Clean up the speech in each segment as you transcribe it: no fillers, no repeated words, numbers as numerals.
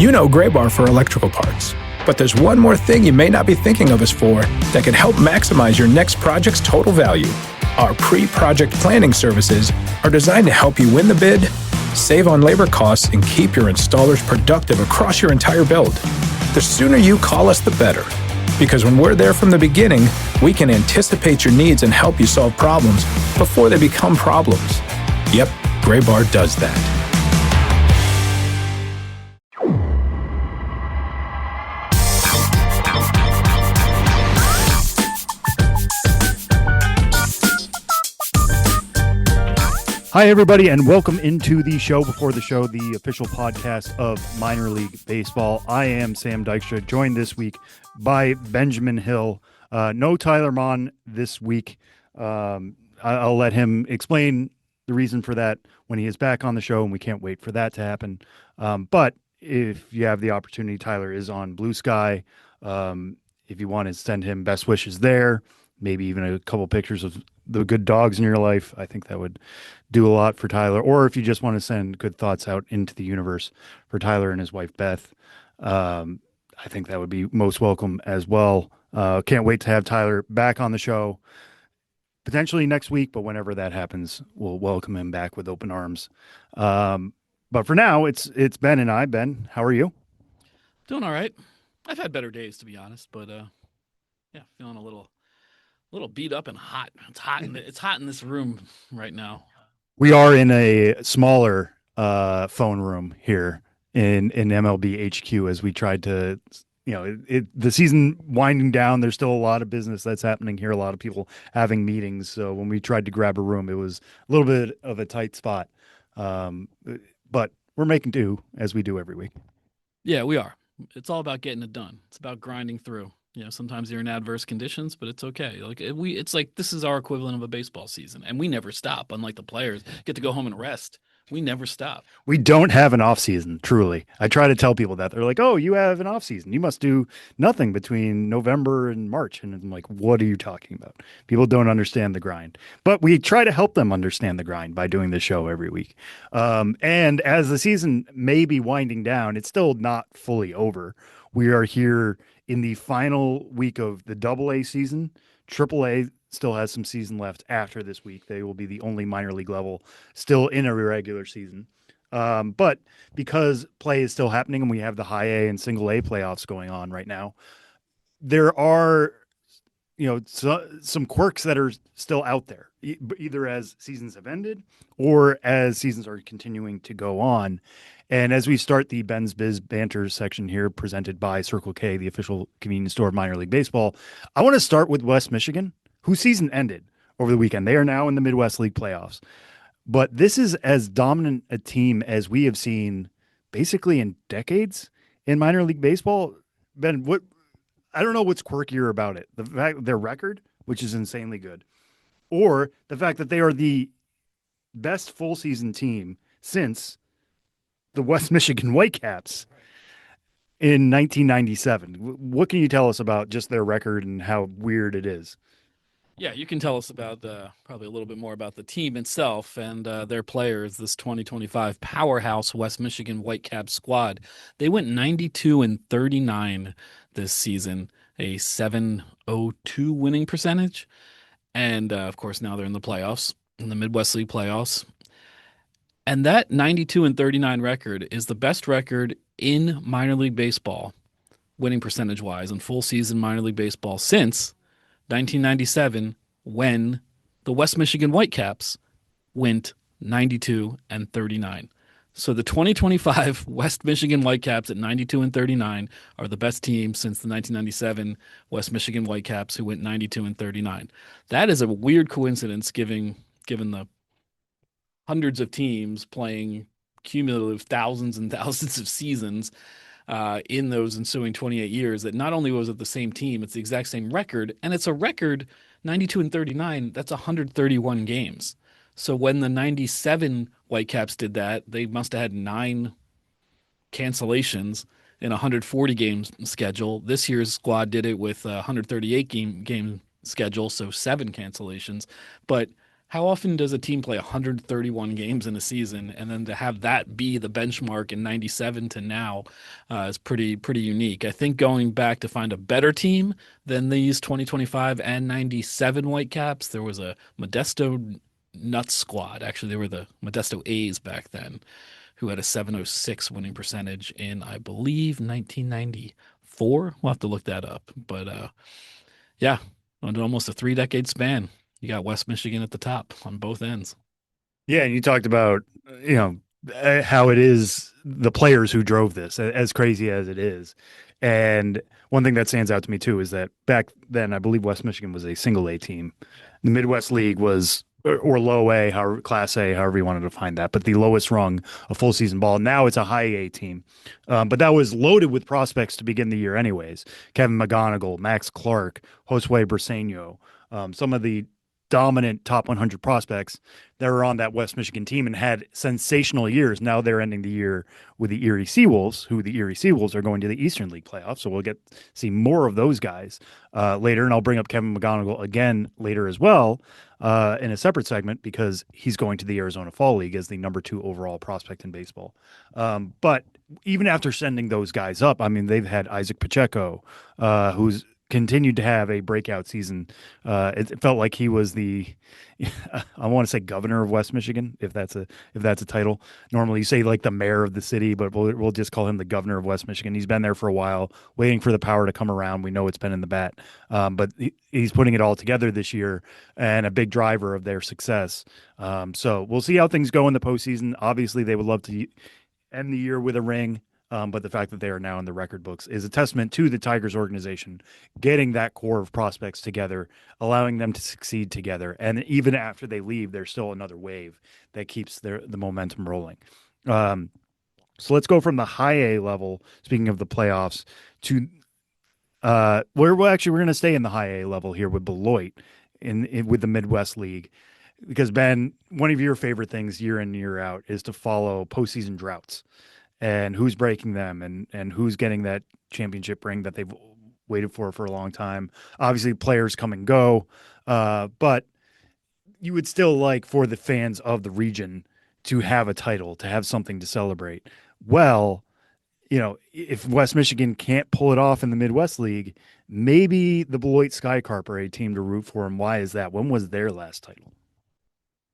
You know Gray Bar for electrical parts, but there's one more thing you may not be thinking of us for that can help maximize your next project's total value. Our pre-project planning services are designed to help you win the bid, save on labor costs, and keep your installers productive across your entire build. The sooner you call us, the better. Because when we're there from the beginning, we can anticipate your needs and help you solve problems before they become problems. Yep, Gray Bar does that. Hi, everybody, and welcome into the show before the show, the official podcast of Minor League Baseball. I am Sam Dykstra, joined this week by Benjamin Hill. No Tyler Mon this week. I'll let him explain the reason for that when he is back on the show, and we can't wait for that to happen. But if you have the opportunity, Tyler is on Blue Sky. If you want to send him best wishes there, maybe even a couple pictures of the good dogs in your life, I think that would do a lot for Tyler. Or if you just want to send good thoughts out into the universe for Tyler and his wife, Beth, I think that would be most welcome as well. Can't wait to have Tyler back on the show, potentially next week, but whenever that happens, we'll welcome him back with open arms. But for now, it's Ben and I. Ben, how are you? Doing all right. I've had better days, to be honest, but yeah, feeling a little beat up and hot. It's hot in this room right now. We are in a smaller phone room here in MLB HQ as we tried to, the season winding down. There's still a lot of business that's happening here. A lot of people having meetings. So when we tried to grab a room, it was a little bit of a tight spot. But we're making do as we do every week. Yeah, we are. It's all about getting it done. It's about grinding through. Sometimes you're in adverse conditions, but it's okay. It's like this is our equivalent of a baseball season, and we never stop. Unlike the players get to go home and rest. We never stop. We don't have an off season. Truly, I try to tell people that. They're like, "Oh, you have an off season. You must do nothing between November and March." And I'm like, "What are you talking about?" People don't understand the grind, but we try to help them understand the grind by doing this show every week. And as the season may be winding down, it's still not fully over. We are here in the final week of the AA season. AAA still has some season left after this week. They will be the only minor league level still in a regular season. But because play is still happening and we have the high A and single A playoffs going on right now, there are, some quirks that are still out there, either as seasons have ended or as seasons are continuing to go on. And as we start the Ben's Biz Banter section here, presented by Circle K, the official convenience store of minor league baseball, I want to start with West Michigan, whose season ended over the weekend. They are now in the Midwest League playoffs. But this is as dominant a team as we have seen basically in decades in minor league baseball. Ben, I don't know what's quirkier about it. The fact their record, which is insanely good, or the fact that they are the best full season team since the West Michigan Whitecaps in 1997. What can you tell us about just their record and how weird it is? Yeah, you can tell us about probably a little bit more about the team itself and their players, this 2025 powerhouse West Michigan Whitecaps squad. They went 92-39 this season, a .702 winning percentage. And, of course, now they're in the playoffs, in the Midwest League playoffs. And that 92-39 record is the best record in minor league baseball, winning percentage-wise, in full season minor league baseball since 1997, when the West Michigan Whitecaps went 92-39. So the 2025 West Michigan Whitecaps at 92-39 are the best team since the 1997 West Michigan Whitecaps, who went 92-39. That is a weird coincidence, given the hundreds of teams playing cumulative thousands and thousands of seasons in those ensuing 28 years, that not only was it the same team, it's the exact same record, and it's a record 92-39, that's 131 games. So when the 97 Whitecaps did that, they must have had 9 cancellations in a 140 game schedule. This year's squad did it with a 138 game schedule, so 7 cancellations. But How often does a team play 131 games in a season, and then to have that be the benchmark in '97 to now is pretty unique. I think going back to find a better team than these 2025 and '97 Whitecaps, there was a Modesto Nuts squad. Actually, they were the Modesto A's back then, who had a 706 winning percentage in, I believe, 1994. We'll have to look that up, but yeah, on almost a 3 decade span. You got West Michigan at the top on both ends. Yeah, and you talked about, how it is the players who drove this, as crazy as it is. And one thing that stands out to me too is that back then, I believe West Michigan was a single A team. The Midwest League was or low A, however, Class A, however you wanted to find that, but the lowest rung of full season ball. Now it's a high A team, but that was loaded with prospects to begin the year, anyways. Kevin McGonigal, Max Clark, Josue Briseño, some of the dominant top 100 prospects that were on that West Michigan team and had sensational years. Now they're ending the year with the Erie Seawolves, who the Erie Seawolves are going to the Eastern League playoffs. So we'll see more of those guys later. And I'll bring up Kevin McGonigal again later as well in a separate segment because he's going to the Arizona Fall League as the number 2 overall prospect in baseball. But even after sending those guys up, I mean, they've had Isaac Pacheco, who's continued to have a breakout season. It felt like he was the, I want to say governor of West Michigan, if that's a title. Normally you say like the mayor of the city, but we'll just call him the governor of West Michigan. He's been there for a while, waiting for the power to come around. We know it's been in the bat, but he's putting it all together this year and a big driver of their success. So we'll see how things go in the postseason. Obviously, they would love to end the year with a ring. But the fact that they are now in the record books is a testament to the Tigers organization getting that core of prospects together, allowing them to succeed together. And even after they leave, there's still another wave that keeps the momentum rolling. So let's go from the high A level, speaking of the playoffs, to we're going to stay in the high A level here with Beloit with the Midwest League. Because, Ben, one of your favorite things year in, year out is to follow postseason droughts and who's breaking them and who's getting that championship ring that they've waited for a long time. Obviously, players come and go, but you would still like for the fans of the region to have a title, to have something to celebrate. Well, if West Michigan can't pull it off in the Midwest League, maybe the Beloit Skycarp are a team to root for. And why is that? When was their last title?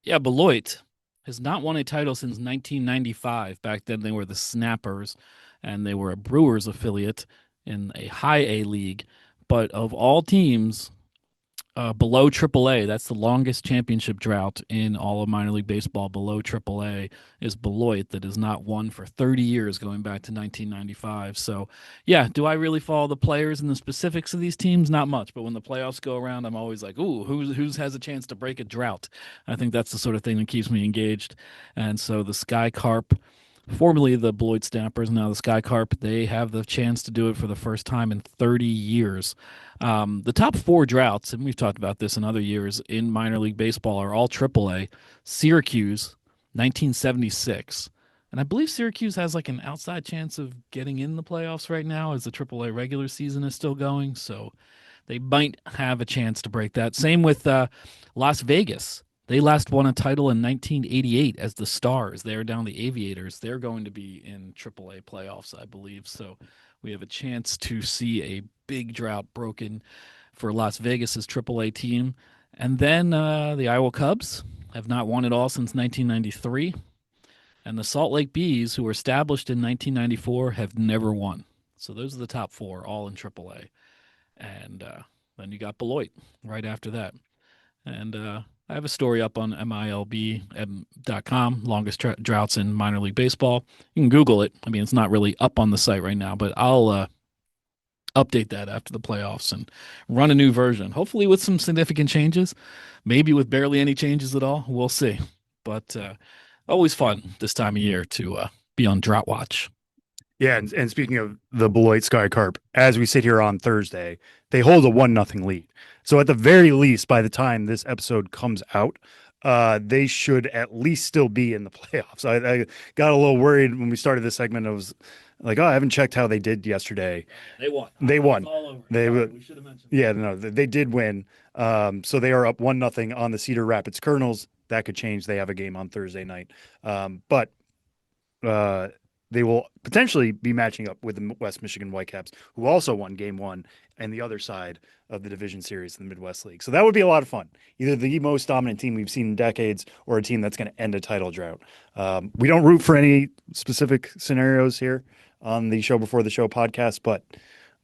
Yeah, Beloit has not won a title since 1995. Back then, they were the Snappers, and they were a Brewers affiliate in a high A league. But of all teams below AAA, that's the longest championship drought in all of minor league baseball. Below AAA is Beloit, that has not won for 30 years, going back to 1995. So, yeah, do I really follow the players and the specifics of these teams? Not much, but when the playoffs go around, I'm always like, ooh, who's has a chance to break a drought? I think that's the sort of thing that keeps me engaged. And so the Sky Carp, formerly the Beloit Snappers, now the Sky Carp, they have the chance to do it for the first time in 30 years. The top 4 droughts, and we've talked about this in other years in minor league baseball, are all AAA. Syracuse, 1976. And I believe Syracuse has like an outside chance of getting in the playoffs right now as the AAA regular season is still going. So they might have a chance to break that. Same with Las Vegas. They last won a title in 1988 as the Stars. They're down the Aviators. They're going to be in AAA playoffs, I believe. So we have a chance to see a big drought broken for Las Vegas's AAA team. And then the Iowa Cubs have not won it all since 1993. And the Salt Lake Bees, who were established in 1994, have never won. So those are the top 4, all in AAA. And then you got Beloit right after that. And I have a story up on MILB.com, longest droughts in minor league baseball. You can Google it. I mean, it's not really up on the site right now, but I'll update that after the playoffs and run a new version, hopefully with some significant changes, maybe with barely any changes at all. We'll see. But always fun this time of year to be on drought watch. Yeah, and speaking of the Beloit Skycarp, as we sit here on Thursday, they hold a 1-0 lead. So at the very least, by the time this episode comes out, they should at least still be in the playoffs. I got a little worried when we started this segment. I was like, oh, I haven't checked how they did yesterday. They won. They won. All over. We should have mentioned. Yeah, no, they did win. So they are up 1-0 on the Cedar Rapids Colonels. that could change. They have a game on Thursday night. But they will potentially be matching up with the West Michigan Whitecaps, who also won game one and the other side of the division series in the Midwest League. So that would be a lot of fun. Either the most dominant team we've seen in decades or a team that's going to end a title drought. We don't root for any specific scenarios here on the Show Before the Show podcast, but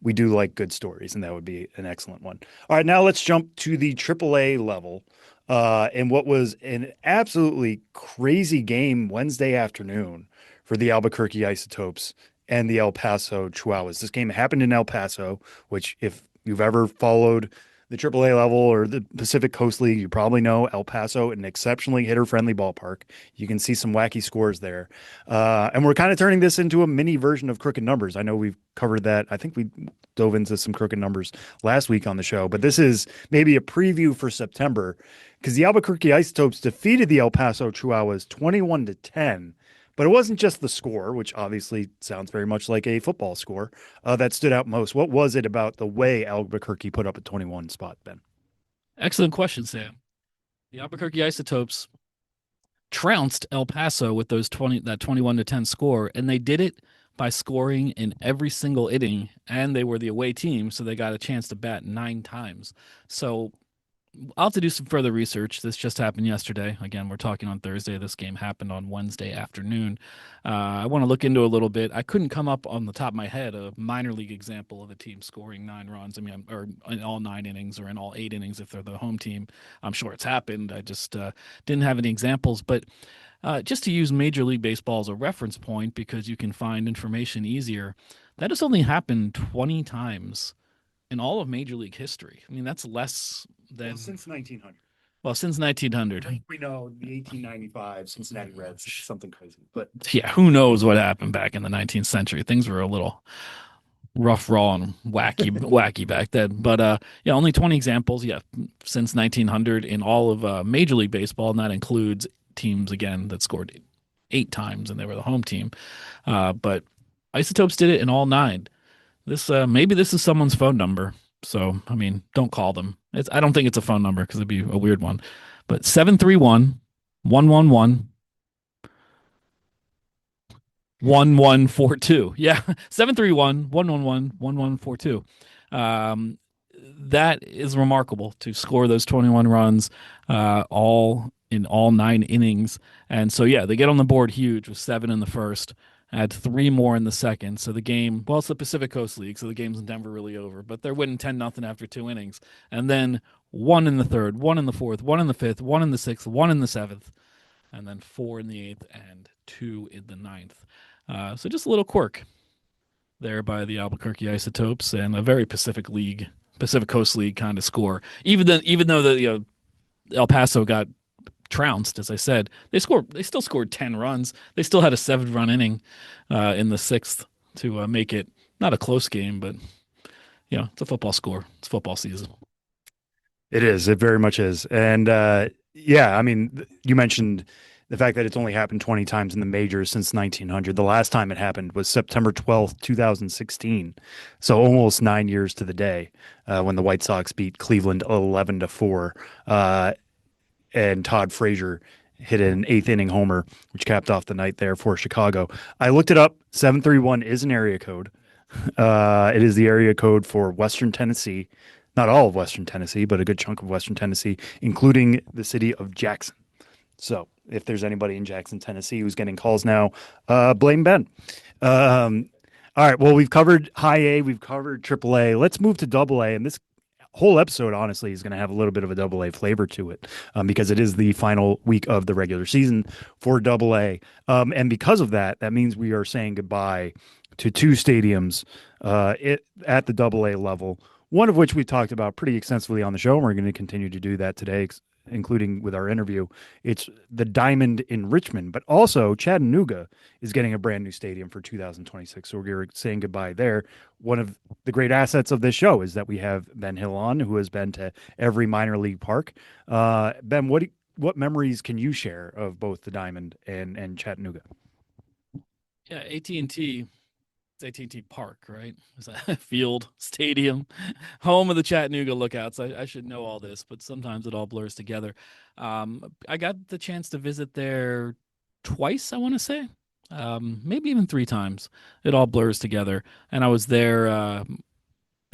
we do like good stories, and that would be an excellent one. All right, now let's jump to the AAA level. And what was an absolutely crazy game Wednesday afternoon for the Albuquerque Isotopes and the El Paso Chihuahuas. This game happened in El Paso, which if you've ever followed the AAA level or the Pacific Coast League, you probably know El Paso, an exceptionally hitter-friendly ballpark. You can see some wacky scores there. And we're kind of turning this into a mini version of Crooked Numbers. I know we've covered that. I think we dove into some Crooked Numbers last week on the show, but this is maybe a preview for September because the Albuquerque Isotopes defeated the El Paso Chihuahuas 21-10. But it wasn't just the score, which obviously sounds very much like a football score, that stood out most. What was it about the way Albuquerque put up a 21 spot, Ben? Excellent question, Sam. The Albuquerque Isotopes trounced El Paso with that 21-10 score, and they did it by scoring in every single inning, and they were the away team, so they got a chance to bat 9 times. So I'll have to do some further research. This just happened yesterday. Again, we're talking on Thursday. This game happened on Wednesday afternoon. I want to look into a little bit. I couldn't come up on the top of my head a minor league example of a team scoring 9 runs. I mean, or in all 9 innings or in all 8 innings if they're the home team. I'm sure it's happened. I just didn't have any examples. But just to use Major League Baseball as a reference point, because you can find information easier, that has only happened 20 times in all of Major League history. I mean, that's less than since 1900. Well, since 1900. We know the 1895 Cincinnati Reds, something crazy. But yeah, who knows what happened back in the 19th century? Things were a little rough, raw, and wacky back then. But yeah, only 20 examples. Yeah, since 1900 in all of Major League Baseball, and that includes teams again that scored 8 times, and they were the home team. But Isotopes did it in all 9. This maybe this is someone's phone number. So, I mean, don't call them. I don't think it's a phone number because it'd be a weird one. But 731-111-1142. Yeah, 731-111-1142. That is remarkable to score those 21 runs all in all 9 innings. And so, yeah, they get on the board huge with 7 in the first. Add 3 more in the second. So the game, well, it's the Pacific Coast League, so the game's in Denver really over. But they're winning 10-0 after 2 innings. And then 1 in the third, 1 in the fourth, 1 in the fifth, 1 in the sixth, 1 in the seventh, and then 4 in the eighth and 2 in the ninth. So just a little quirk there by the Albuquerque Isotopes, and a very Pacific Coast League kind of score. Even though the El Paso got trounced, as I said, they still scored 10 runs. They still had a 7-run inning in the 6th to make it not a close game, but it's a football score. It's football season. It is. It very much is. And yeah, I mean, you mentioned the fact that it's only happened 20 times in the majors since 1900. The last time it happened was September 12th, 2016. So almost 9 years to the day when the White Sox beat Cleveland 11-4. And Todd Frazier hit an 8th inning homer, which capped off the night there for Chicago. I looked it up. 731 is an area code. It is the area code for Western Tennessee. Not all of Western Tennessee, but a good chunk of Western Tennessee, including the city of Jackson. So if there's anybody in Jackson, Tennessee who's getting calls now, blame Ben. All right, well, we've covered high A, we've covered triple A. Let's move to double A, and this whole episode, honestly, is going to have a little bit of a double A flavor to it because it is the final week of the regular season for double A. And because of that, that means we are saying goodbye to 2 stadiums at the double A level, one of which we talked about pretty extensively on the show, and we're going to continue to do that today, including with our interview. It's the Diamond in Richmond, but also Chattanooga is getting a brand new stadium for 2026. So we're saying goodbye there. One of the great assets of this show is that we have Ben Hill on, who has been to every minor league park. Ben, what memories can you share of both the Diamond and Chattanooga? Yeah, AT&T It's AT&T Park, right? Is that field, stadium, home of the Chattanooga Lookouts? I should know all this, but sometimes it all blurs together. I got the chance to visit there twice, I want to say, maybe even three times. It all blurs together, and I was there.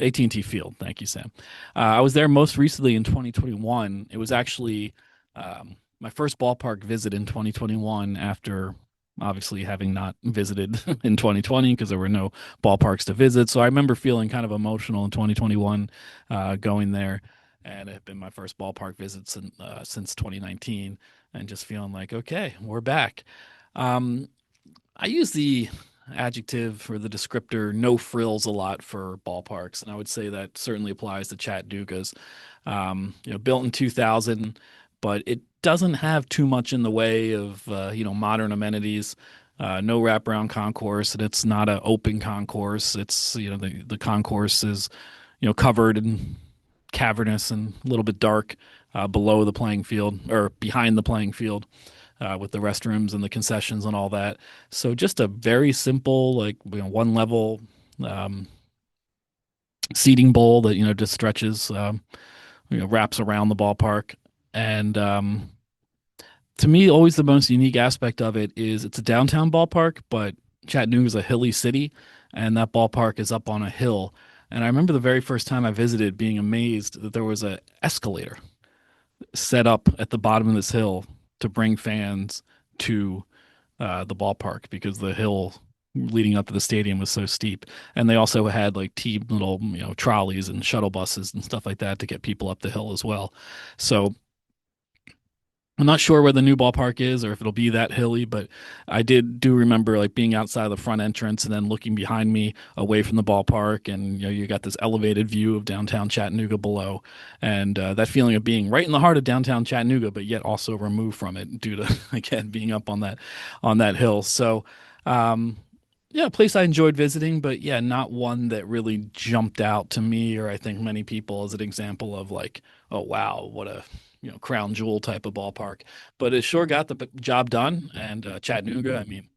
AT&T Field. Thank you, Sam. I was there most recently in 2021. It was actually my first ballpark visit in 2021 after obviously having not visited in 2020 because there were no ballparks to visit. So I remember feeling kind of emotional in 2021 going there. And it had been my first ballpark visit since 2019 and just feeling like, okay, we're back. I use the adjective or the descriptor no frills a lot for ballparks, and I would say that certainly applies to Chattanooga's. Built in 2000, but it doesn't have too much in the way of modern amenities. No wraparound concourse, and it's not an open concourse. It's the concourse is covered and cavernous and a little bit dark below the playing field or behind the playing field. With the restrooms and the concessions and all that. So just a very simple, one level seating bowl that, just stretches, wraps around the ballpark. And to me, always the most unique aspect of it is it's a downtown ballpark, but Chattanooga is a hilly city, and that ballpark is up on a hill. And I remember the very first time I visited being amazed that there was an escalator set up at the bottom of this hill to bring fans to the ballpark because the hill leading up to the stadium was so steep. And they also had team little, trolleys and shuttle buses and stuff like that to get people up the hill as well. So I'm not sure where the new ballpark is or if it'll be that hilly, but I do remember being outside the front entrance and then looking behind me away from the ballpark, and you got this elevated view of downtown Chattanooga below, and that feeling of being right in the heart of downtown Chattanooga, but yet also removed from it due to again being up on that hill. So a place I enjoyed visiting, but not one that really jumped out to me or I think many people as an example of oh wow, what a crown jewel type of ballpark, but it sure got the job done. And Chattanooga, I mean,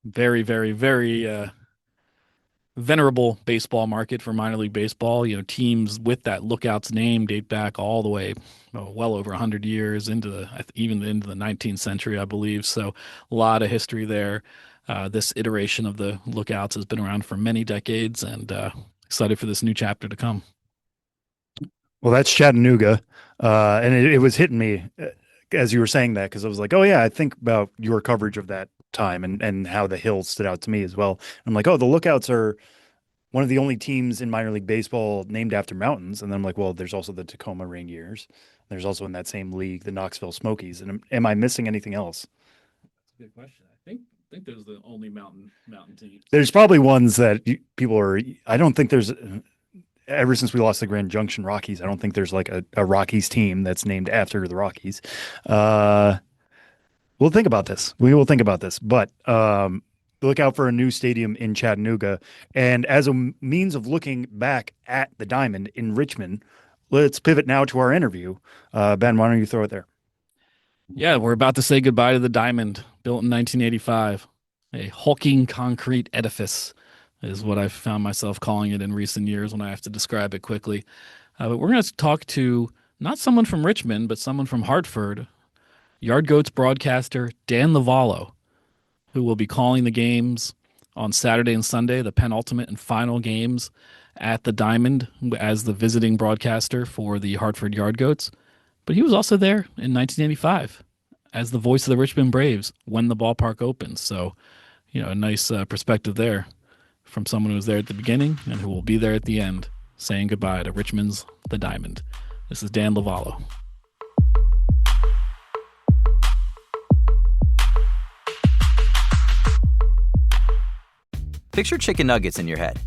very, very, very venerable baseball market for minor league baseball. Teams with that Lookouts name date back all the way, well over 100 years even into the 19th century, I believe. So a lot of history there. This iteration of the Lookouts has been around for many decades, and excited for this new chapter to come. Well, that's Chattanooga. And it was hitting me as you were saying that, because I was like, oh, yeah, I think about your coverage of that time and how the Hills stood out to me as well. I'm like, oh, the Lookouts are one of the only teams in minor league baseball named after mountains. And then I'm like, well, there's also the Tacoma Rainiers. There's also in that same league, the Knoxville Smokies. And am I missing anything else? That's a good question. I think those are the only mountain teams. There's probably ones that people are, I don't think there's, ever since we lost the Grand Junction Rockies, I don't think there's a Rockies team that's named after the Rockies. We'll think about this. We will think about this, but look out for a new stadium in Chattanooga. And as a means of looking back at the Diamond in Richmond, let's pivot now to our interview. Ben, why don't you throw it there? Yeah, we're about to say goodbye to the Diamond, built in 1985. A hulking concrete edifice is what I've found myself calling it in recent years when I have to describe it quickly. But we're going to talk to not someone from Richmond, but someone from Hartford, Yard Goats broadcaster Dan Lovallo, who will be calling the games on Saturday and Sunday, the penultimate and final games at the Diamond as the visiting broadcaster for the Hartford Yard Goats. But he was also there in 1985 as the voice of the Richmond Braves when the ballpark opened. So, a nice perspective there from someone who was there at the beginning and who will be there at the end, saying goodbye to Richmond's The Diamond. This is Dan Lovallo. Picture chicken nuggets in your head.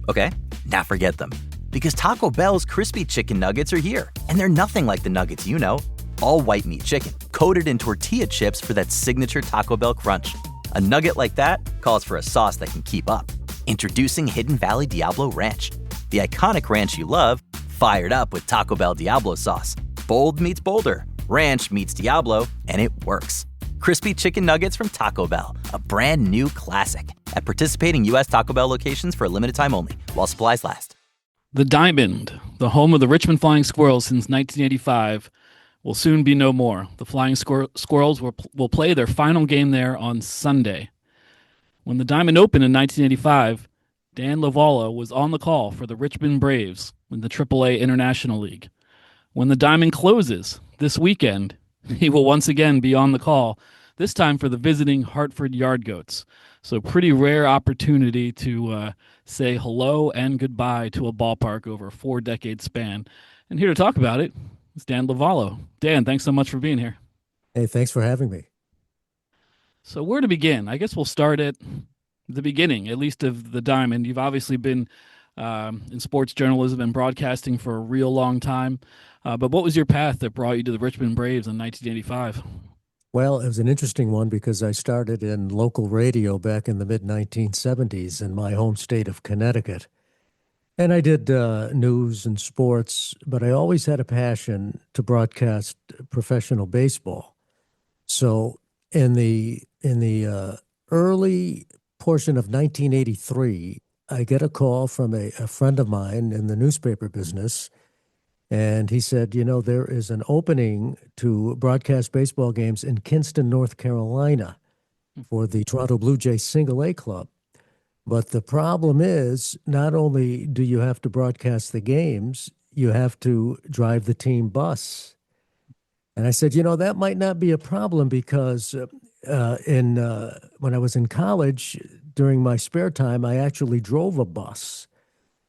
Okay, now forget them. Because Taco Bell's crispy chicken nuggets are here. And they're nothing like the nuggets you know. All white meat chicken, coated in tortilla chips for that signature Taco Bell crunch. A nugget like that calls for a sauce that can keep up. Introducing Hidden Valley Diablo Ranch. The iconic ranch you love, fired up with Taco Bell Diablo sauce. Bold meets bolder, ranch meets Diablo, and it works. Crispy Chicken Nuggets from Taco Bell, a brand new classic. At participating U.S. Taco Bell locations for a limited time only, while supplies last. The Diamond, the home of the Richmond Flying Squirrels since 1985, will soon be no more. The Flying Squirrels will play their final game there on Sunday. When the Diamond opened in 1985, Dan Lovallo was on the call for the Richmond Braves in the AAA International League. When the Diamond closes this weekend, he will once again be on the call, this time for the visiting Hartford Yard Goats. So pretty rare opportunity to say hello and goodbye to a ballpark over a 4-decade span. And here to talk about it is Dan Lovallo. Dan, thanks so much for being here. Hey, thanks for having me. So where to begin? I guess we'll start at the beginning, at least of the Diamond. You've obviously been in sports journalism and broadcasting for a real long time. But what was your path that brought you to the Richmond Braves in 1985? Well, it was an interesting one because I started in local radio back in the mid-1970s in my home state of Connecticut. And I did news and sports, but I always had a passion to broadcast professional baseball. So in the early portion of 1983, I get a call from a friend of mine in the newspaper business, and he said, there is an opening to broadcast baseball games in Kinston, North Carolina for the Toronto Blue Jays Single A Club. But the problem is, not only do you have to broadcast the games, you have to drive the team bus. And I said, that might not be a problem because when I was in college, during my spare time, I actually drove a bus.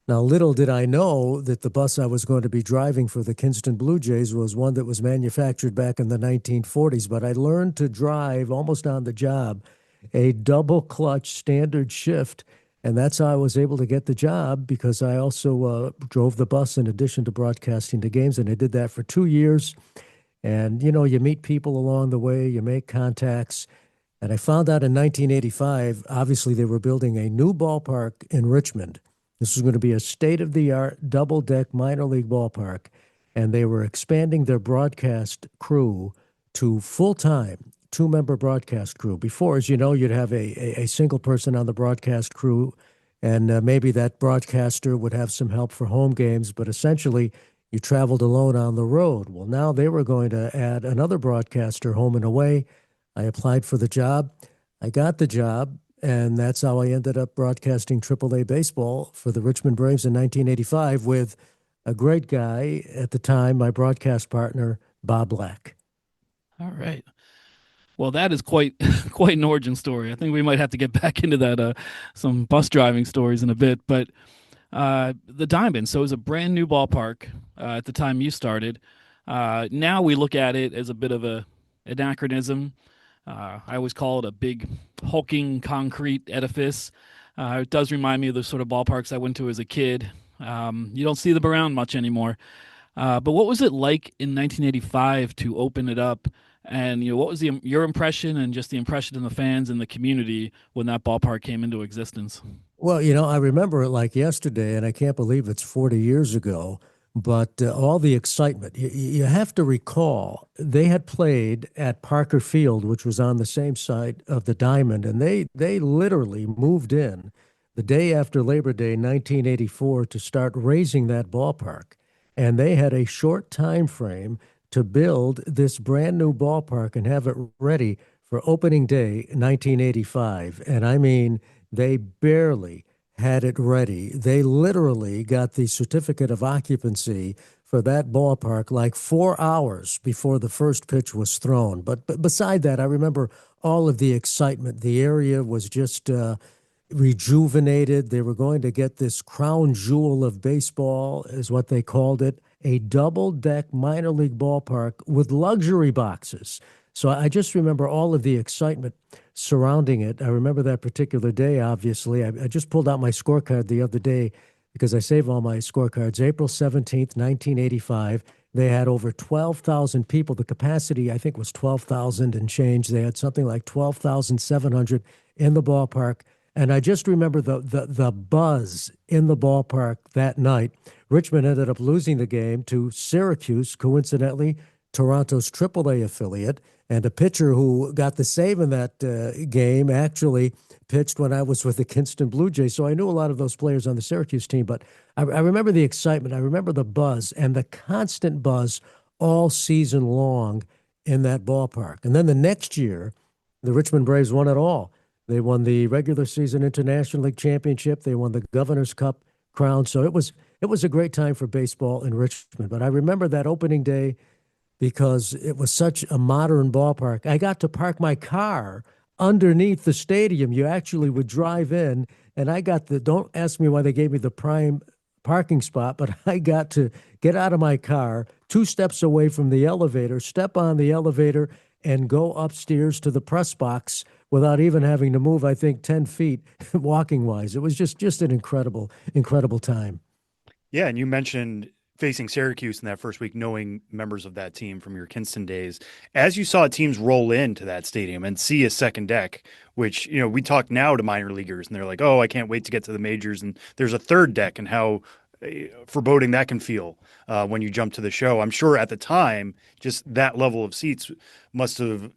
Now, little did I know that the bus I was going to be driving for the Kinston Blue Jays was one that was manufactured back in the 1940s, but I learned to drive almost on the job a double clutch standard shift, and that's how I was able to get the job because I also drove the bus in addition to broadcasting the games, and I did that for 2 years. And, you meet people along the way, you make contacts. And I found out in 1985, obviously they were building a new ballpark in Richmond. This was going to be a state-of-the-art double-deck minor league ballpark, and they were expanding their broadcast crew to full-time, 2-member broadcast crew. Before, as you know, you'd have a single person on the broadcast crew, and maybe that broadcaster would have some help for home games, but essentially you traveled alone on the road. Well, now they were going to add another broadcaster home and away. I applied for the job. I got the job. And that's how I ended up broadcasting AAA baseball for the Richmond Braves in 1985 with a great guy at the time, my broadcast partner, Bob Black. All right. Well, that is quite an origin story. I think we might have to get back into that, some bus driving stories in a bit. But the Diamond, so it was a brand new ballpark at the time you started. Now we look at it as a bit of an anachronism. I always call it a big hulking concrete edifice. It does remind me of the sort of ballparks I went to as a kid. You don't see them around much anymore. But what was it like in 1985 to open it up? And what was your impression and just the impression of the fans and the community when that ballpark came into existence? Well, I remember it like yesterday, and I can't believe it's 40 years ago. But all the excitement, you have to recall, they had played at Parker Field, which was on the same site of the Diamond, and they literally moved in the day after Labor Day 1984 to start raising that ballpark. And they had a short time frame to build this brand new ballpark and have it ready for opening day 1985. And I mean, they barely had it ready. They literally got the certificate of occupancy for that ballpark like 4 hours before the first pitch was thrown. But beside that, I remember all of the excitement. The area was just rejuvenated. They were going to get this crown jewel of baseball, is what they called it, a double-deck minor league ballpark with luxury boxes. So I just remember all of the excitement surrounding it. I remember that particular day, obviously. I just pulled out my scorecard the other day because I save all my scorecards. April 17th, 1985. They had over 12,000 people. The capacity, I think, was 12,000 and change. They had something like 12,700 in the ballpark. And I just remember the buzz in the ballpark that night. Richmond ended up losing the game to Syracuse, coincidentally, Toronto's AAA affiliate. And a pitcher who got the save in that game actually pitched when I was with the Kinston Blue Jays. So I knew a lot of those players on the Syracuse team. But I remember the excitement. I remember the buzz and the constant buzz all season long in that ballpark. And then the next year, the Richmond Braves won it all. They won the regular season International League Championship. They won the Governor's Cup crown. So it was a great time for baseball in Richmond. But I remember that opening day because it was such a modern ballpark. I got to park my car underneath the stadium. You actually would drive in, and I got don't ask me why they gave me the prime parking spot, but I got to get out of my car 2 steps away from the elevator, step on the elevator, and go upstairs to the press box without even having to move, I think, 10 feet walking wise. It was just an incredible, incredible time. Yeah, and you mentioned facing Syracuse in that first week, knowing members of that team from your Kinston days. As you saw teams roll into that stadium and see a second deck, which, we talk now to minor leaguers and they're like, oh, I can't wait to get to the majors. And there's a third deck, and how foreboding that can feel when you jump to the show. I'm sure at the time, just that level of seats must have,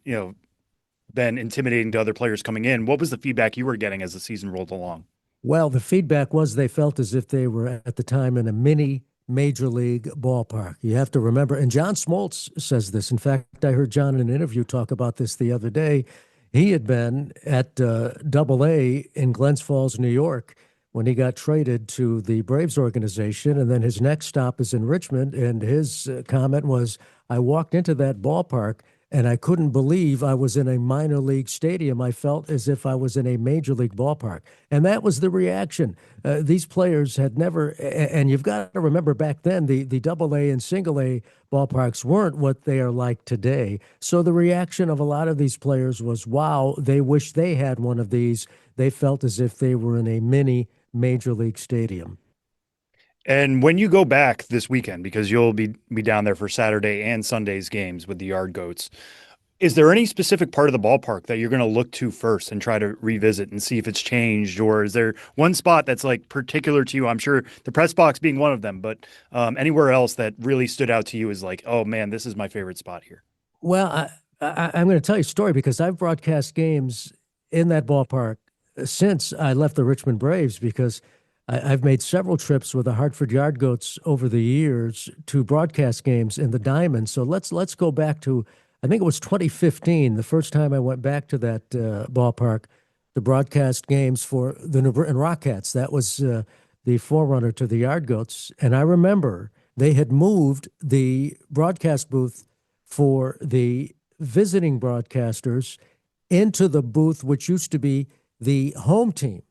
been intimidating to other players coming in. What was the feedback you were getting as the season rolled along? Well, the feedback was they felt as if they were at the time in a mini major league ballpark. You have to remember, and John Smoltz says this. In fact, I heard John in an interview talk about this the other day. He had been at Double-A in Glens Falls, New York, when he got traded to the Braves organization, and then his next stop is in Richmond, and his comment was, I walked into that ballpark and I couldn't believe I was in a minor league stadium. I felt as if I was in a major league ballpark. And that was the reaction. These players had never, and you've got to remember back then, the Double-A and Single-A ballparks weren't what they are like today. So the reaction of a lot of these players was, wow, they wish they had one of these. They felt as if they were in a mini major league stadium. And when you go back this weekend, because you'll be down there for Saturday and Sunday's games with the Yard Goats, is there any specific part of the ballpark that you're going to look to first and try to revisit and see if it's changed? Or is there one spot that's like particular to you? I'm sure the press box being one of them, but anywhere else that really stood out to you is like, oh man, this is my favorite spot here. Well, I'm going to tell you a story because I've broadcast games in that ballpark since I left the Richmond Braves, because I've made several trips with the Hartford Yard Goats over the years to broadcast games in the Diamond. So let's go back to, I think it was 2015, the first time I went back to that ballpark to broadcast games for the New Britain Rockettes. That was the forerunner to the Yard Goats. And I remember they had moved the broadcast booth for the visiting broadcasters into the booth which used to be the home team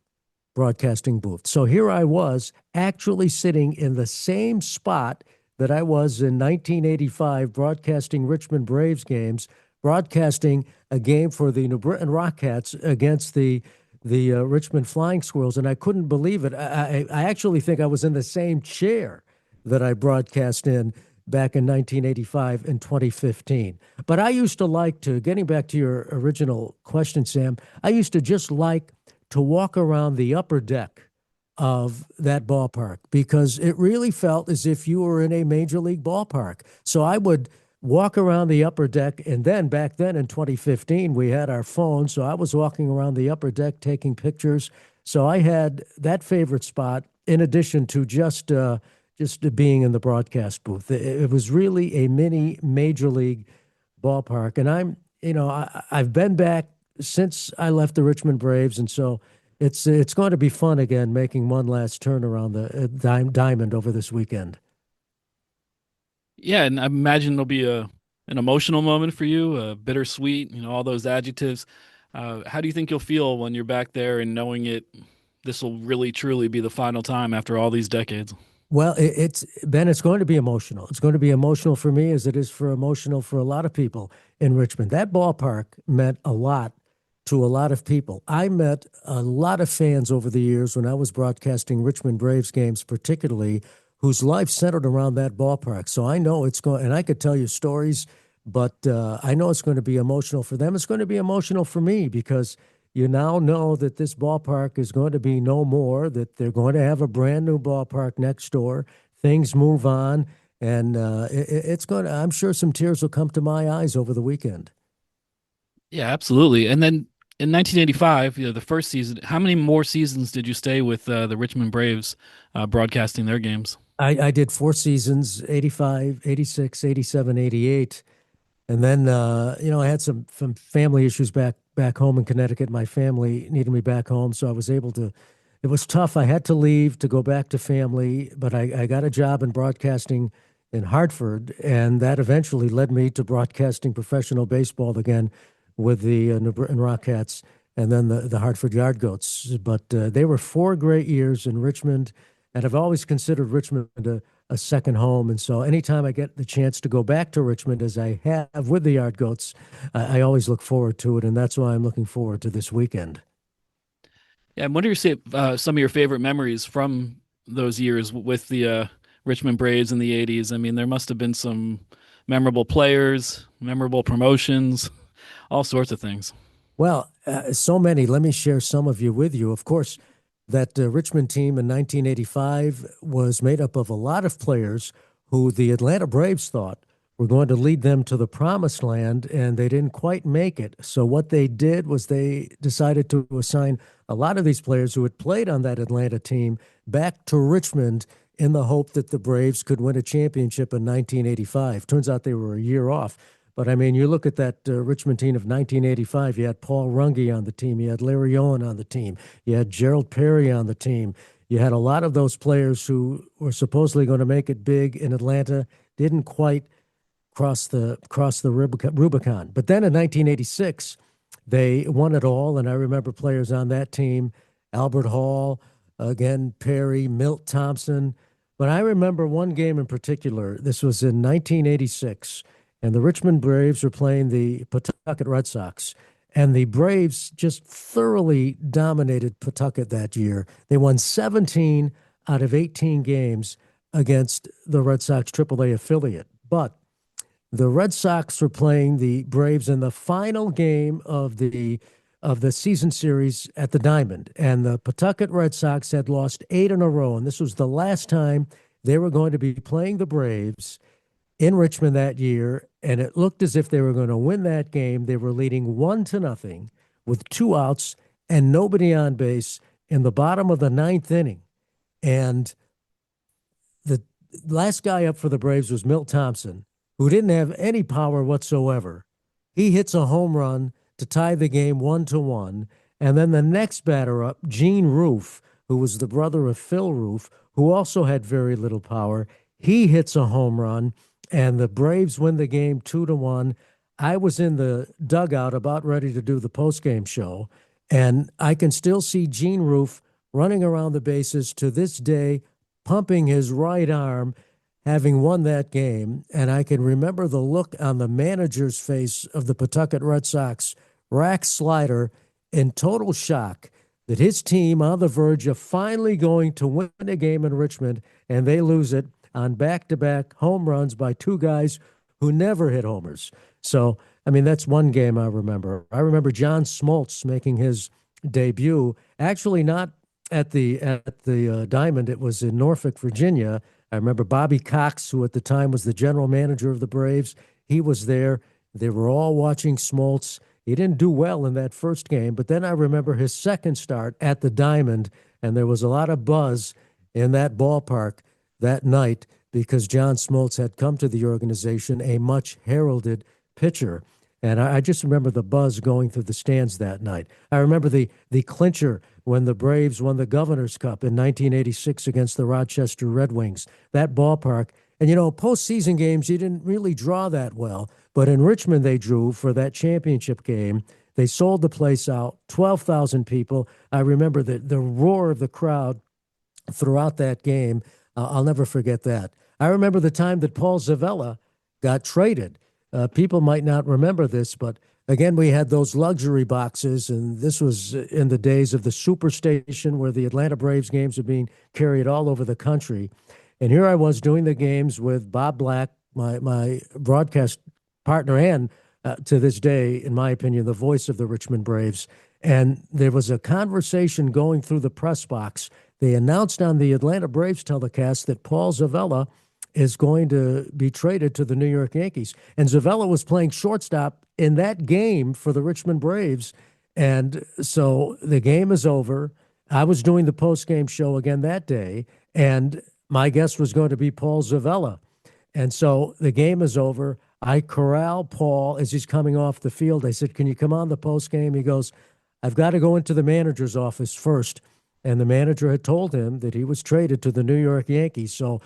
broadcasting booth. So here I was actually sitting in the same spot that I was in 1985 broadcasting Richmond Braves games, broadcasting a game for the New Britain Rockettes against the Richmond Flying Squirrels, and I couldn't believe it. I actually think I was in the same chair that I broadcast in back in 1985 and 2015. But I used to like to, getting back to your original question, Sam, I used to just like to walk around the upper deck of that ballpark because it really felt as if you were in a major league ballpark. So I would walk around the upper deck, and then back then in 2015, we had our phones, so I was walking around the upper deck taking pictures. So I had that favorite spot in addition to just being in the broadcast booth. It was really a mini major league ballpark, and I've been back since I left the Richmond Braves, and so it's going to be fun again, making one last turn around the diamond over this weekend. Yeah, and I imagine it'll be an emotional moment for you, bittersweet, all those adjectives. How do you think you'll feel when you're back there and knowing this will really truly be the final time after all these decades? Well, it's going to be emotional. It's going to be emotional for me as it is emotional for a lot of people in Richmond. That ballpark meant a lot to a lot of people. I met a lot of fans over the years when I was broadcasting Richmond Braves games, particularly, whose life centered around that ballpark. So I know it's going, and I could tell you stories, but I know it's going to be emotional for them. It's going to be emotional for me because you now know that this ballpark is going to be no more, that they're going to have a brand new ballpark next door. Things move on, and it's going to, I'm sure some tears will come to my eyes over the weekend. Yeah, absolutely. And then in 1985, the first season, how many more seasons did you stay with the Richmond Braves broadcasting their games? I did 4 seasons, 85, 86, 87, 88. And then, I had some family issues back home in Connecticut. My family needed me back home, so I was able to. It was tough. I had to leave to go back to family, but I got a job in broadcasting in Hartford, and that eventually led me to broadcasting professional baseball again with the and Rockettes, and then the Hartford Yard Goats. But they were 4 great years in Richmond, and I've always considered Richmond a second home. And so anytime I get the chance to go back to Richmond, as I have with the Yard Goats, I always look forward to it. And that's why I'm looking forward to this weekend. Yeah, I'm wondering some of your favorite memories from those years with the Richmond Braves in the 80s. I mean, there must have been some memorable players, memorable promotions, all sorts of things. Well, so many. Let me share some of you with you. Of course, that Richmond team in 1985 was made up of a lot of players who the Atlanta Braves thought were going to lead them to the promised land, and they didn't quite make it. So what they did was they decided to assign a lot of these players who had played on that Atlanta team back to Richmond in the hope that the Braves could win a championship in 1985. Turns out they were a year off. But I mean, you look at that Richmond team of 1985, you had Paul Runge on the team, you had Larry Owen on the team, you had Gerald Perry on the team. You had a lot of those players who were supposedly going to make it big in Atlanta, didn't quite cross the Rubicon. But then in 1986, they won it all, and I remember players on that team: Albert Hall, again Perry, Milt Thompson. But I remember one game in particular. This was in 1986, and the Richmond Braves were playing the Pawtucket Red Sox. And the Braves just thoroughly dominated Pawtucket that year. They won 17 out of 18 games against the Red Sox AAA affiliate. But the Red Sox were playing the Braves in the final game of the season series at the Diamond, and the Pawtucket Red Sox had lost 8 in a row, and this was the last time they were going to be playing the Braves in Richmond that year, and it looked as if they were going to win that game. They were leading 1-0 with 2 outs and nobody on base in the bottom of the ninth inning, and the last guy up for the Braves was Milt Thompson, who didn't have any power whatsoever. He hits a home run to tie the game 1-1. And then the next batter up, Gene Roof, who was the brother of Phil Roof, who also had very little power, he hits a home run, and the Braves win the game 2-1. I was in the dugout about ready to do the postgame show, and I can still see Gene Roof running around the bases to this day, pumping his right arm, having won that game. And I can remember the look on the manager's face of the Pawtucket Red Sox, Rax Slider, in total shock that his team on the verge of finally going to win a game in Richmond, and they lose it on back-to-back home runs by 2 guys who never hit homers. So, I mean, that's one game I remember. I remember John Smoltz making his debut, actually not at the Diamond. It was in Norfolk, Virginia. I remember Bobby Cox, who at the time was the general manager of the Braves. He was there. They were all watching Smoltz. He didn't do well in that first game, but then I remember his second start at the Diamond, and there was a lot of buzz in that ballpark that night because John Smoltz had come to the organization, a much heralded pitcher. And I just remember the buzz going through the stands that night. I remember the clincher when the Braves won the Governor's Cup in 1986 against the Rochester Red Wings. That ballpark. And, postseason games, you didn't really draw that well. But in Richmond, they drew for that championship game. They sold the place out, 12,000 people. I remember the roar of the crowd throughout that game. I'll never forget that. I remember the time that Paul Zavella got traded. People might not remember this, but again, we had those luxury boxes, and this was in the days of the Superstation where the Atlanta Braves games were being carried all over the country. And here I was doing the games with Bob Black, my broadcast partner, and to this day, in my opinion, the voice of the Richmond Braves. And there was a conversation going through the press box. They announced on the Atlanta Braves telecast that Paul Zavella is going to be traded to the New York Yankees. And Zavella was playing shortstop in that game for the Richmond Braves. And so the game is over. I was doing the post-game show again that day, and my guest was going to be Paul Zavella. And so the game is over. I corral Paul as he's coming off the field. I said, "Can you come on the post-game?" He goes, "I've got to go into the manager's office first." And the manager had told him that he was traded to the New York Yankees. So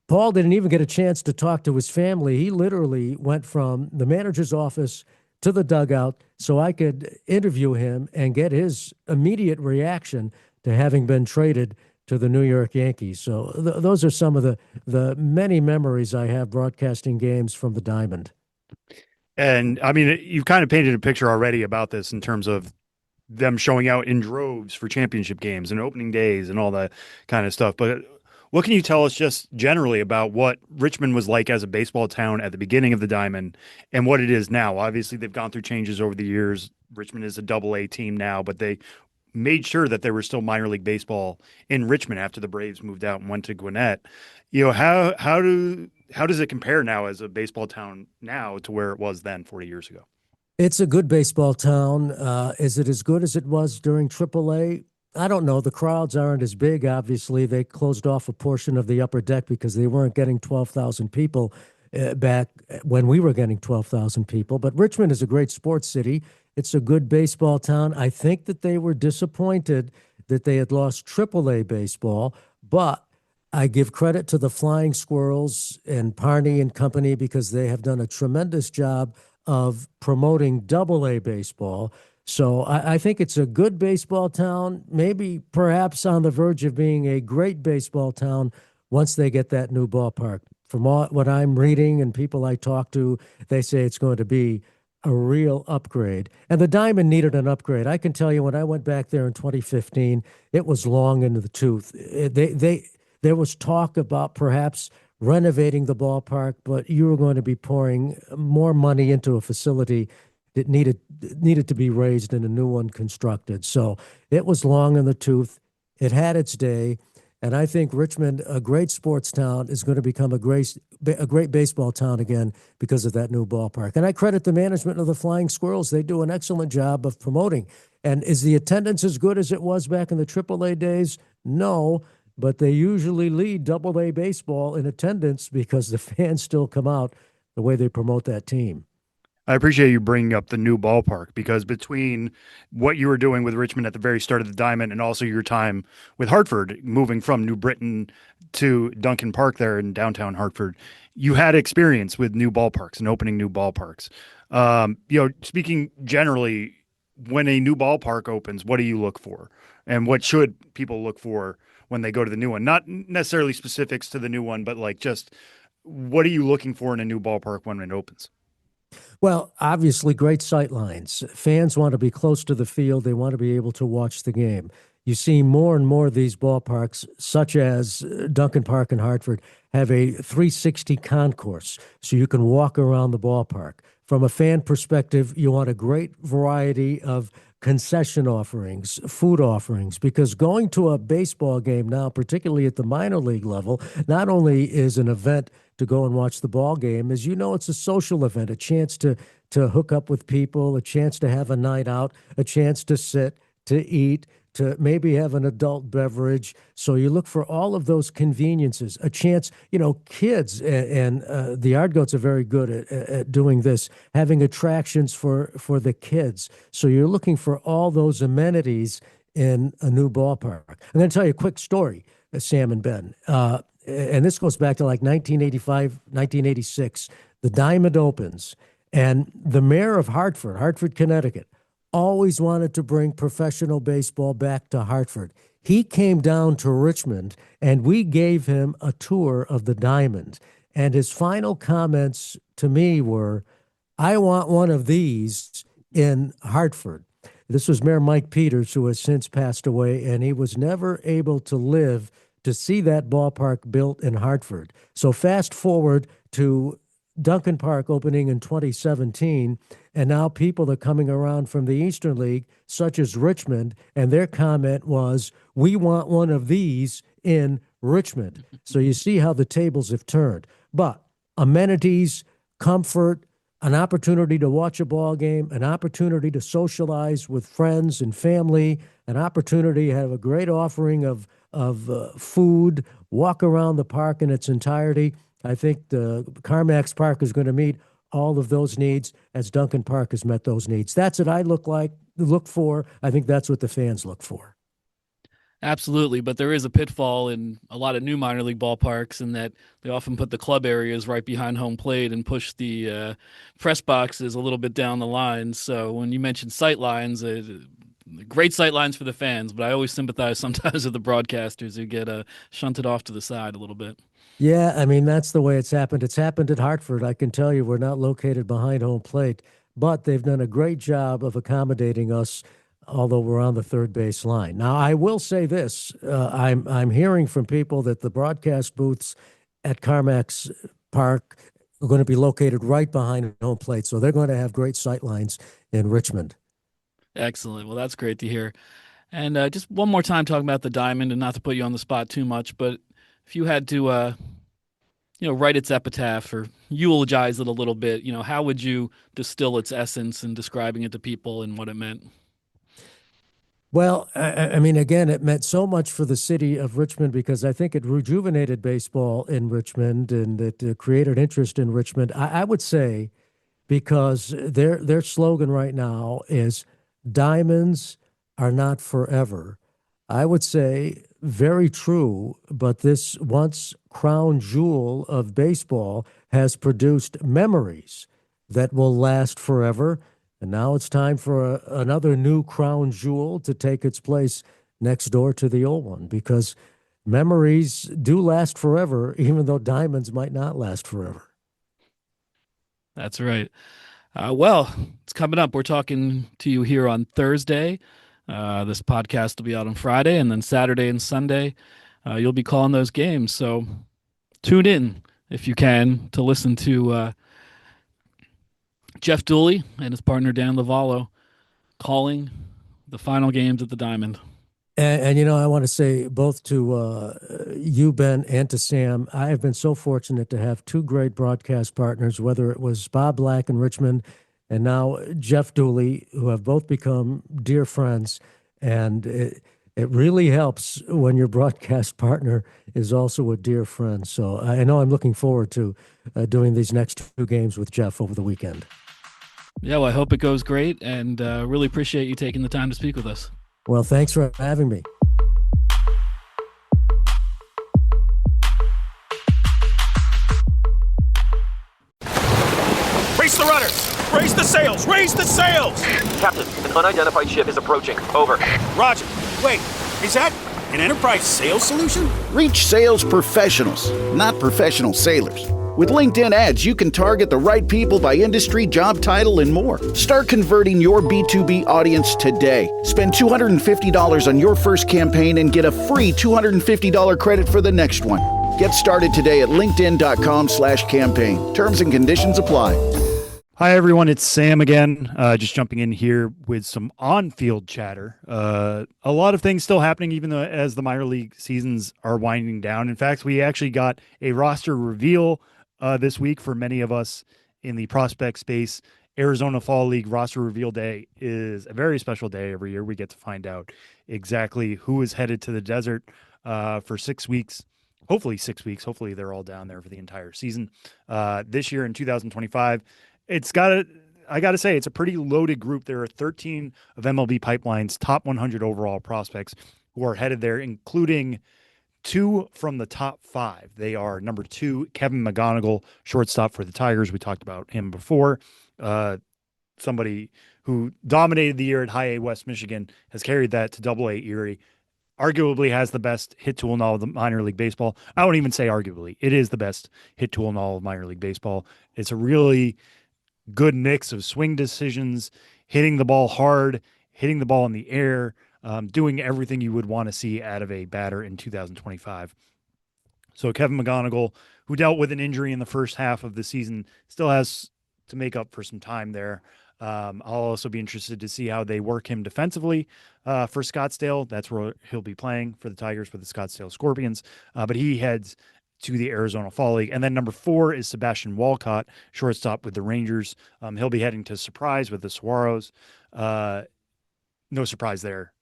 Paul didn't even get a chance to talk to his family. He literally went from the manager's office to the dugout so I could interview him and get his immediate reaction to having been traded to the New York Yankees. So those are some of the many memories I have broadcasting games from the Diamond. And I mean, you've kind of painted a picture already about this in terms of them showing out in droves for championship games and opening days and all that kind of stuff. But what can you tell us just generally about what Richmond was like as a baseball town at the beginning of the Diamond and what it is now? Obviously, they've gone through changes over the years. Richmond is a Double-A team now, but they made sure that there was still minor league baseball in Richmond after the Braves moved out and went to Gwinnett. You know, how does it compare now as a baseball town now to where it was then 40 years ago? It's a good baseball town. Is it as good as it was during AAA? I don't know. The crowds aren't as big, obviously. They closed off a portion of the upper deck because they weren't getting 12,000 people back when we were getting 12,000 people. But Richmond is a great sports city. It's a good baseball town. I think that they were disappointed that they had lost AAA baseball, but I give credit to the Flying Squirrels and Parney and company because they have done a tremendous job of promoting Double-A baseball. So I think it's a good baseball town, maybe perhaps on the verge of being a great baseball town once they get that new ballpark. From what I'm reading and people I talk to, they say it's going to be a real upgrade. And the Diamond needed an upgrade. I can tell you when I went back there in 2015, it was long into the tooth. There was talk about perhaps renovating the ballpark, but you were going to be pouring more money into a facility that needed to be raised and a new one constructed. So it was long in the tooth. It had its day. And I think Richmond, a great sports town, is going to become a great baseball town again because of that new ballpark. And I credit the management of the Flying Squirrels. They do an excellent job of promoting. And is the attendance as good as it was back in the AAA days? No, but they usually lead Double-A baseball in attendance because the fans still come out the way they promote that team. I appreciate you bringing up the new ballpark because between what you were doing with Richmond at the very start of the Diamond and also your time with Hartford, moving from New Britain to Duncan Park there in downtown Hartford, you had experience with new ballparks and opening new ballparks. Speaking generally, when a new ballpark opens, what do you look for? And what should people look for when they go to the new one? Not necessarily specifics to the new one, but like just what are you looking for in a new ballpark when it opens? Well, obviously, great sight lines. Fans want to be close to the field. They want to be able to watch the game. You see more and more of these ballparks, such as Duncan Park in Hartford, have a 360 concourse, so you can walk around the ballpark. From a fan perspective, you want a great variety of concession offerings, food offerings, because going to a baseball game now, particularly at the minor league level, not only is an event to go and watch the ball game, as you know, it's a social event, a chance to hook up with people, a chance to have a night out, a chance to sit, to eat, to maybe have an adult beverage. So you look for all of those conveniences, a chance, kids and the Yard Goats are very good at doing this, having attractions for the kids. So you're looking for all those amenities in a new ballpark. I'm going to tell you a quick story, Sam and Ben. And this goes back to like 1985, 1986. The Diamond opens, and the mayor of Hartford, Connecticut, always wanted to bring professional baseball back to Hartford. He came down to Richmond, and we gave him a tour of the Diamond. And his final comments to me were, "I want one of these in Hartford." This was Mayor Mike Peters, who has since passed away, and he was never able to live to see that ballpark built in Hartford. So fast forward to Duncan Park opening in 2017, and now people are coming around from the Eastern League, such as Richmond, and their comment was, "We want one of these in Richmond. So you see how the tables have turned. But amenities, comfort, an opportunity to watch a ball game, an opportunity to socialize with friends and family, an opportunity to have a great offering of food, walk around the park in its entirety. I think the CarMax Park is going to meet all of those needs as Duncan Park has met those needs. That's what I look for. I think that's what the fans look for. Absolutely, but there is a pitfall in a lot of new minor league ballparks in that they often put the club areas right behind home plate and push the press boxes a little bit down the line. So when you mentioned sight lines, great sight lines for the fans, but I always sympathize sometimes with the broadcasters who get shunted off to the side a little bit. Yeah, I mean, that's the way it's happened. It's happened at Hartford. I can tell you we're not located behind home plate, but they've done a great job of accommodating us, although we're on the third base line. Now, I will say this. I'm hearing from people that the broadcast booths at CarMax Park are going to be located right behind home plate, so they're going to have great sight lines in Richmond. Excellent. Well, that's great to hear. And just one more time talking about the Diamond, and not to put you on the spot too much, but if you had to write its epitaph or eulogize it a little bit, how would you distill its essence in describing it to people and what it meant? Well, I mean, again, it meant so much for the city of Richmond because I think it rejuvenated baseball in Richmond and it created interest in Richmond. I would say because their slogan right now is "Diamonds are not forever." I would say very true, but this once crown jewel of baseball has produced memories that will last forever. And now it's time for another new crown jewel to take its place next door to the old one because memories do last forever, even though diamonds might not last forever. That's right. Well, it's coming up. We're talking to you here on Thursday. This podcast will be out on Friday, and then Saturday and Sunday, you'll be calling those games. So tune in if you can to listen to Jeff Dooley and his partner Dan Lovallo calling the final games at the Diamond. And I want to say both to you, Ben, and to Sam, I have been so fortunate to have two great broadcast partners, whether it was Bob Black in Richmond and now Jeff Dooley, who have both become dear friends. And it really helps when your broadcast partner is also a dear friend. So I know I'm looking forward to doing these next two games with Jeff over the weekend. Yeah, well, I hope it goes great, and really appreciate you taking the time to speak with us. Well, thanks for having me. Raise the runners! Raise the sails! Raise the sails! Captain, an unidentified ship is approaching. Over. Roger. Wait, is that an enterprise sales solution? Reach sales professionals, not professional sailors. With LinkedIn ads, you can target the right people by industry, job title, and more. Start converting your B2B audience today. Spend $250 on your first campaign and get a free $250 credit for the next one. Get started today at linkedin.com/campaign. Terms and conditions apply. Hi, everyone. It's Sam again, just jumping in here with some on-field chatter. A lot of things still happening, even though as the minor league seasons are winding down. In fact, we actually got a roster reveal this week for many of us in the prospect space. Arizona Fall League roster reveal day is a very special day every year. We get to find out exactly who is headed to the desert for 6 weeks. Hopefully 6 weeks. Hopefully they're all down there for the entire season. This year in 2025, I got to say, it's a pretty loaded group. There are 13 of MLB Pipeline's top 100 overall prospects who are headed there, including 2 from the top 5. They are number 2, Kevin McGonigal, shortstop for the Tigers. We talked about him before. Somebody who dominated the year at High A West Michigan, has carried that to Double A Erie. Arguably has the best hit tool in all of the minor league baseball. I won't even say arguably. It is the best hit tool in all of minor league baseball. It's a really good mix of swing decisions, hitting the ball hard, hitting the ball in the air, doing everything you would want to see out of a batter in 2025. So Kevin McGonigal, who dealt with an injury in the first half of the season, still has to make up for some time there. I'll also be interested to see how they work him defensively for Scottsdale. That's where he'll be playing for the Tigers for the Scottsdale Scorpions. But he heads to the Arizona Fall League. And then number 4 is Sebastian Walcott, shortstop with the Rangers. He'll be heading to Surprise with the Saguaros. No surprise there.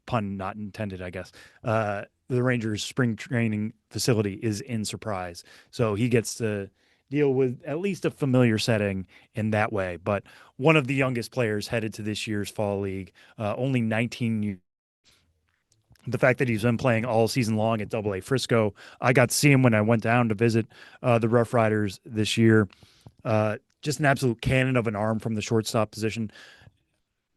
Pun not intended, I guess. The Rangers spring training facility is in Surprise. So he gets to deal with at least a familiar setting in that way. But one of the youngest players headed to this year's Fall League, only 19 years. The fact that he's been playing all season long at Double-A Frisco, I got to see him when I went down to visit the Rough Riders this year. Just an absolute cannon of an arm from the shortstop position.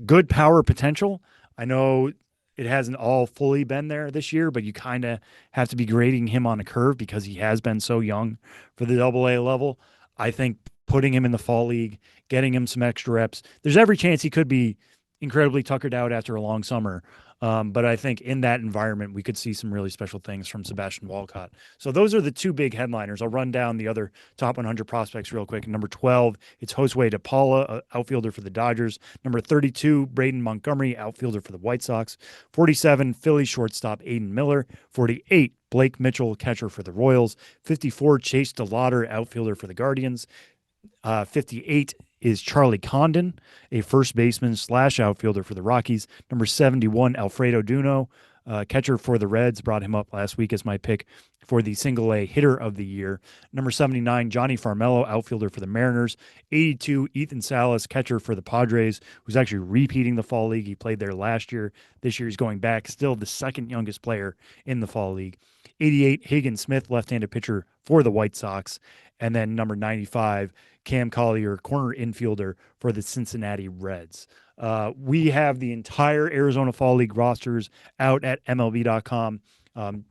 Good power potential. I know it hasn't all fully been there this year, but you kind of have to be grading him on a curve because he has been so young for the Double-A level. I think putting him in the Fall League, getting him some extra reps, there's every chance he could be incredibly tuckered out after a long summer. But I think in that environment, we could see some really special things from Sebastian Walcott. So those are the 2 big headliners. I'll run down the other top 100 prospects real quick. Number 12, it's Josue De Paula, outfielder for the Dodgers. Number 32, Braden Montgomery, outfielder for the White Sox. 47, Philly shortstop Aiden Miller. 48, Blake Mitchell, catcher for the Royals. 54, Chase DeLauder, outfielder for the Guardians. 58 is Charlie Condon, a first baseman / outfielder for the Rockies. Number 71, Alfredo Duno, catcher for the Reds. Brought him up last week as my pick for the Single-A hitter of the year. Number 79, Johnny Farmello, outfielder for the Mariners. 82, Ethan Salas, catcher for the Padres, who's actually repeating the Fall League. He played there last year. This year he's going back, still the second youngest player in the Fall League. 88, Hagen Smith, left-handed pitcher for the White Sox. And then number 95, Cam Collier, corner infielder for the Cincinnati Reds. We have the entire Arizona Fall League rosters out at MLB.com.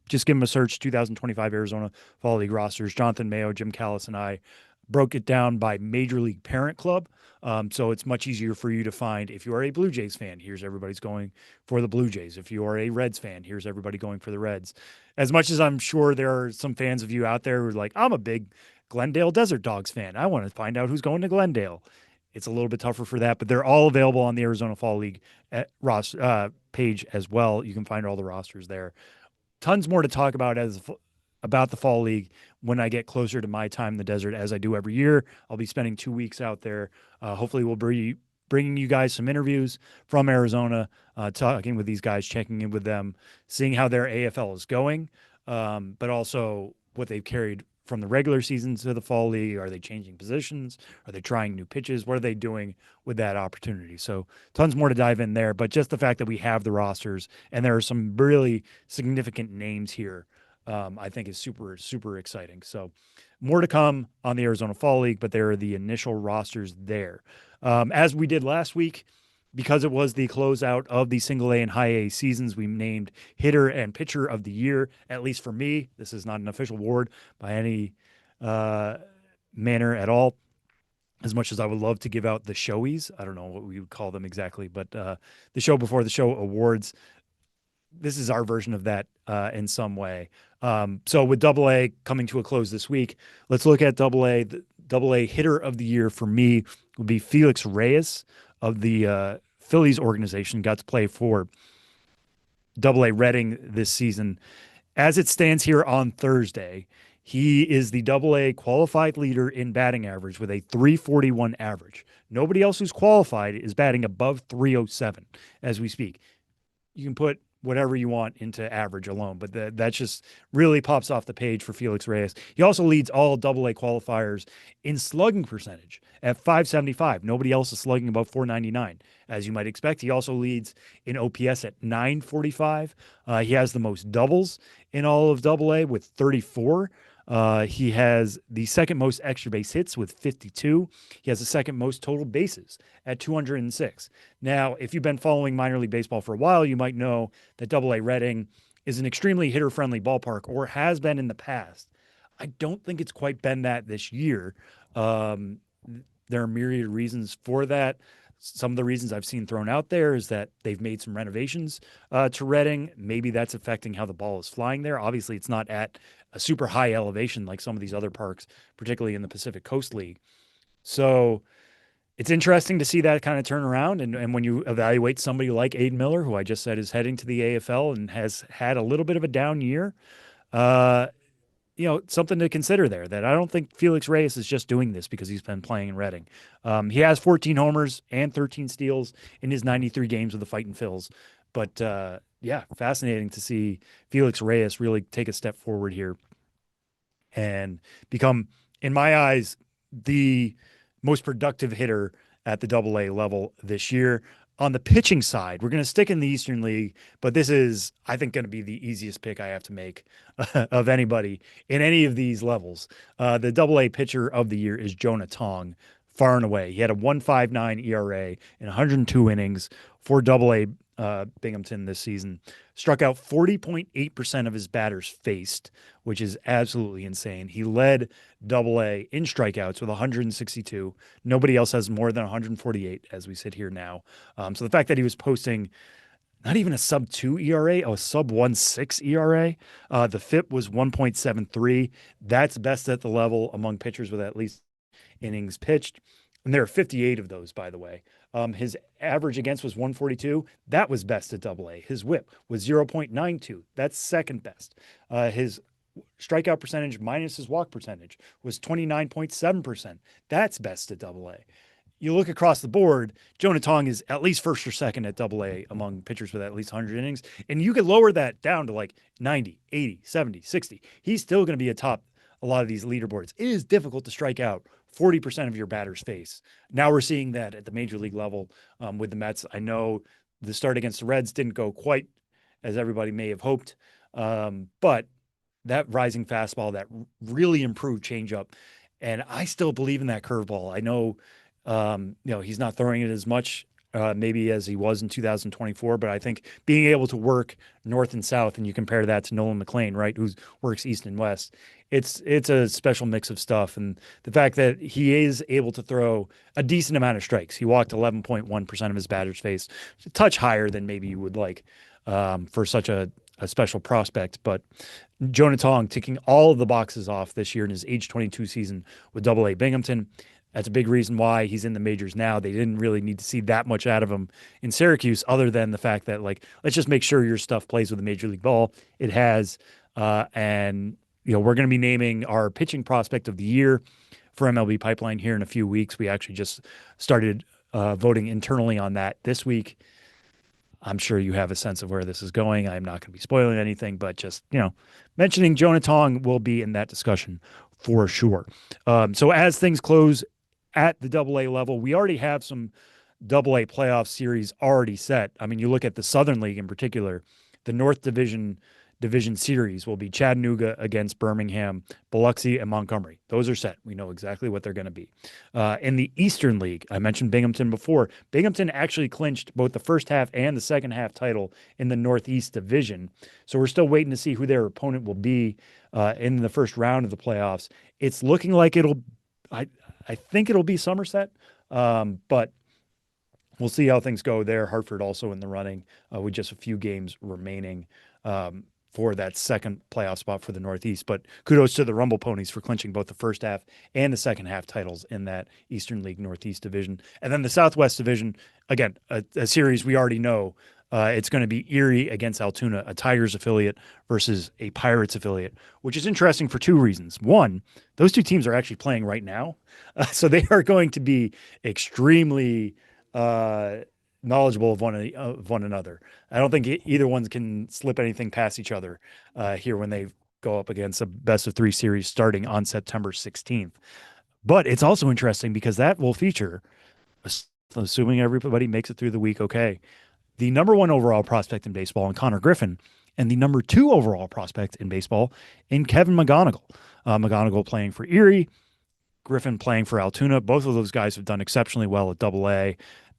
Just give them a search, 2025 Arizona Fall League rosters. Jonathan Mayo, Jim Callis, and I broke it down by Major League Parent Club. So it's much easier for you to find. If you are a Blue Jays fan, here's everybody's going for the Blue Jays. If you are a Reds fan, here's everybody going for the Reds. As much as I'm sure there are some fans of you out there who are like, I'm a big Glendale Desert Dogs fan. I want to find out who's going to Glendale. It's a little bit tougher for that, but they're all available on the Arizona Fall League page as well. You can find all the rosters there. Tons more to talk about about the Fall League when I get closer to my time in the desert, as I do every year. I'll be spending 2 weeks out there. Hopefully we'll be bringing you guys some interviews from Arizona, talking with these guys, checking in with them, seeing how their AFL is going, but also what they've carried from the regular season to the Fall League. Are they changing positions? Are they trying new pitches? What are they doing with that opportunity? So tons more to dive in there, but just the fact that we have the rosters and there are some really significant names here, I think is super, super exciting. So more to come on the Arizona Fall League, but there are the initial rosters there. As we did last week, because it was the closeout of the Single-A and High-A seasons, we named hitter and pitcher of the year, at least for me. This is not an official award by any manner at all, as much as I would love to give out the showies. I don't know what we would call them exactly, but the show before the show awards, this is our version of that in some way. So with Double-A coming to a close this week, let's look at Double-A. The Double-A hitter of the year for me would be Felix Reyes of the Phillies organization. Got to play for Double-A Reading this season. As it stands here on Thursday, he is the Double-A qualified leader in batting average with a 341 average. Nobody else who's qualified is batting above 307 as we speak. You can put whatever you want into average alone, but that just really pops off the page for Felix Reyes. He also leads all Double-A qualifiers in slugging percentage at 575. Nobody else is slugging above 499, as you might expect. He also leads in OPS at 945. He has the most doubles in all of Double-A with 34. He has the second most extra base hits with 52. He has the second most total bases at 206. Now, if you've been following minor league baseball for a while, you might know that Double-A Reading is an extremely hitter-friendly ballpark, or has been in the past. I don't think it's quite been that this year. There are myriad reasons for that. Some of the reasons I've seen thrown out there is that they've made some renovations to Reading. Maybe that's affecting how the ball is flying there. Obviously, it's not at a super high elevation like some of these other parks, particularly in the Pacific Coast League. So it's interesting to see that kind of turn around. And when you evaluate somebody like Aiden Miller, who I just said is heading to the AFL and has had a little bit of a down year, uh, something to consider there, that I don't think Felix Reyes is just doing this because he's been playing in Reading. He has 14 homers and 13 steals in his 93 games with the Fightin' Phils. But yeah, fascinating to see Felix Reyes really take a step forward here and become, in my eyes, the most productive hitter at the AA level this year. On the pitching side, we're going to stick in the Eastern League, but this is, I think, going to be the easiest pick I have to make of anybody in any of these levels. The AA pitcher of the year is Jonah Tong, far and away. He had a 1.59 ERA in 102 innings for AA Binghamton this season. Struck out 40.8% of his batters faced, which is absolutely insane. He led AA in strikeouts with 162. Nobody else has more than 148 as we sit here now. So the fact that he was posting not even a sub 2 ERA, a sub 1.6 ERA. The FIP was 1.73. That's best at the level among pitchers with at least innings pitched. And there are 58 of those, by the way. His average against was 142. That was best at AA. His whip was 0.92. That's second best. His strikeout percentage minus his walk percentage was 29.7%. That's best at AA. You look across the board, Jonah Tong is at least first or second at AA among pitchers with at least 100 innings. And you could lower that down to like 90, 80, 70, 60. He's still going to be atop a lot of these leaderboards. It is difficult to strike out 40% of your batters face. Now we're seeing that at the major league level with the Mets. I know the start against the Reds didn't go quite as everybody may have hoped, but that rising fastball, that really improved changeup, and I still believe in that curveball. I know, he's not throwing it as much maybe as he was in 2024, but I think being able to work north and south, and you compare that to Nolan McLean, right, who works east and west, it's a special mix of stuff. And the fact that he is able to throw a decent amount of strikes, he walked 11.1% of his batters faced, a touch higher than maybe you would like for such a special prospect. But Jonah Tong ticking all of the boxes off this year in his age 22 season with AA Binghamton. That's a big reason why he's in the majors now. They didn't really need to see that much out of him in Syracuse, other than the fact that, like, let's just make sure your stuff plays with the major league ball. It has. And, we're going to be naming our pitching prospect of the year for MLB Pipeline here in a few weeks. We actually just started voting internally on that this week. I'm sure you have a sense of where this is going. I'm not going to be spoiling anything, but just, mentioning Jonah Tong will be in that discussion for sure. So as things close at the AA level, we already have some AA playoff series already set. I mean, you look at the Southern League in particular, the North Division series will be Chattanooga against Birmingham, Biloxi, and Montgomery. Those are set. We know exactly what they're going to be. In the Eastern League, I mentioned Binghamton before. Binghamton actually clinched both the first half and the second half title in the Northeast Division. So we're still waiting to see who their opponent will be in the first round of the playoffs. It's looking like I think it'll be Somerset, but we'll see how things go there. Hartford also in the running with just a few games remaining for that second playoff spot for the Northeast. But kudos to the Rumble Ponies for clinching both the first half and the second half titles in that Eastern League Northeast Division. And then the Southwest Division, again, a series we already know. It's going to be Erie against Altoona, a Tigers affiliate versus a Pirates affiliate, which is interesting for two reasons. One, those two teams are actually playing right now. So they are going to be extremely knowledgeable of one another. I don't think either one can slip anything past each other here when they go up against a best of three series starting on September 16th. But it's also interesting because that will feature, assuming everybody makes it through the week okay, the number one overall prospect in baseball in Connor Griffin and the number two overall prospect in baseball in Kevin McGonigal. McGonigal playing for Erie, Griffin playing for Altoona. Both of those guys have done exceptionally well at AA.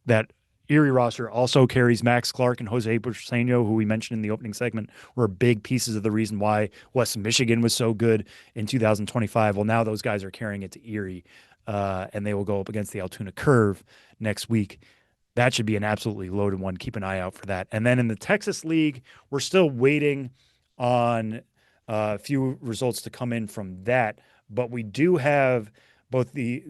That Erie roster also carries Max Clark and Jose Burseño, who we mentioned in the opening segment, were big pieces of the reason why West Michigan was so good in 2025. Well, now those guys are carrying it to Erie, and they will go up against the Altoona Curve next week. That should be an absolutely loaded one. Keep an eye out for that. And then in the Texas League, we're still waiting on a few results to come in from that, but we do have both the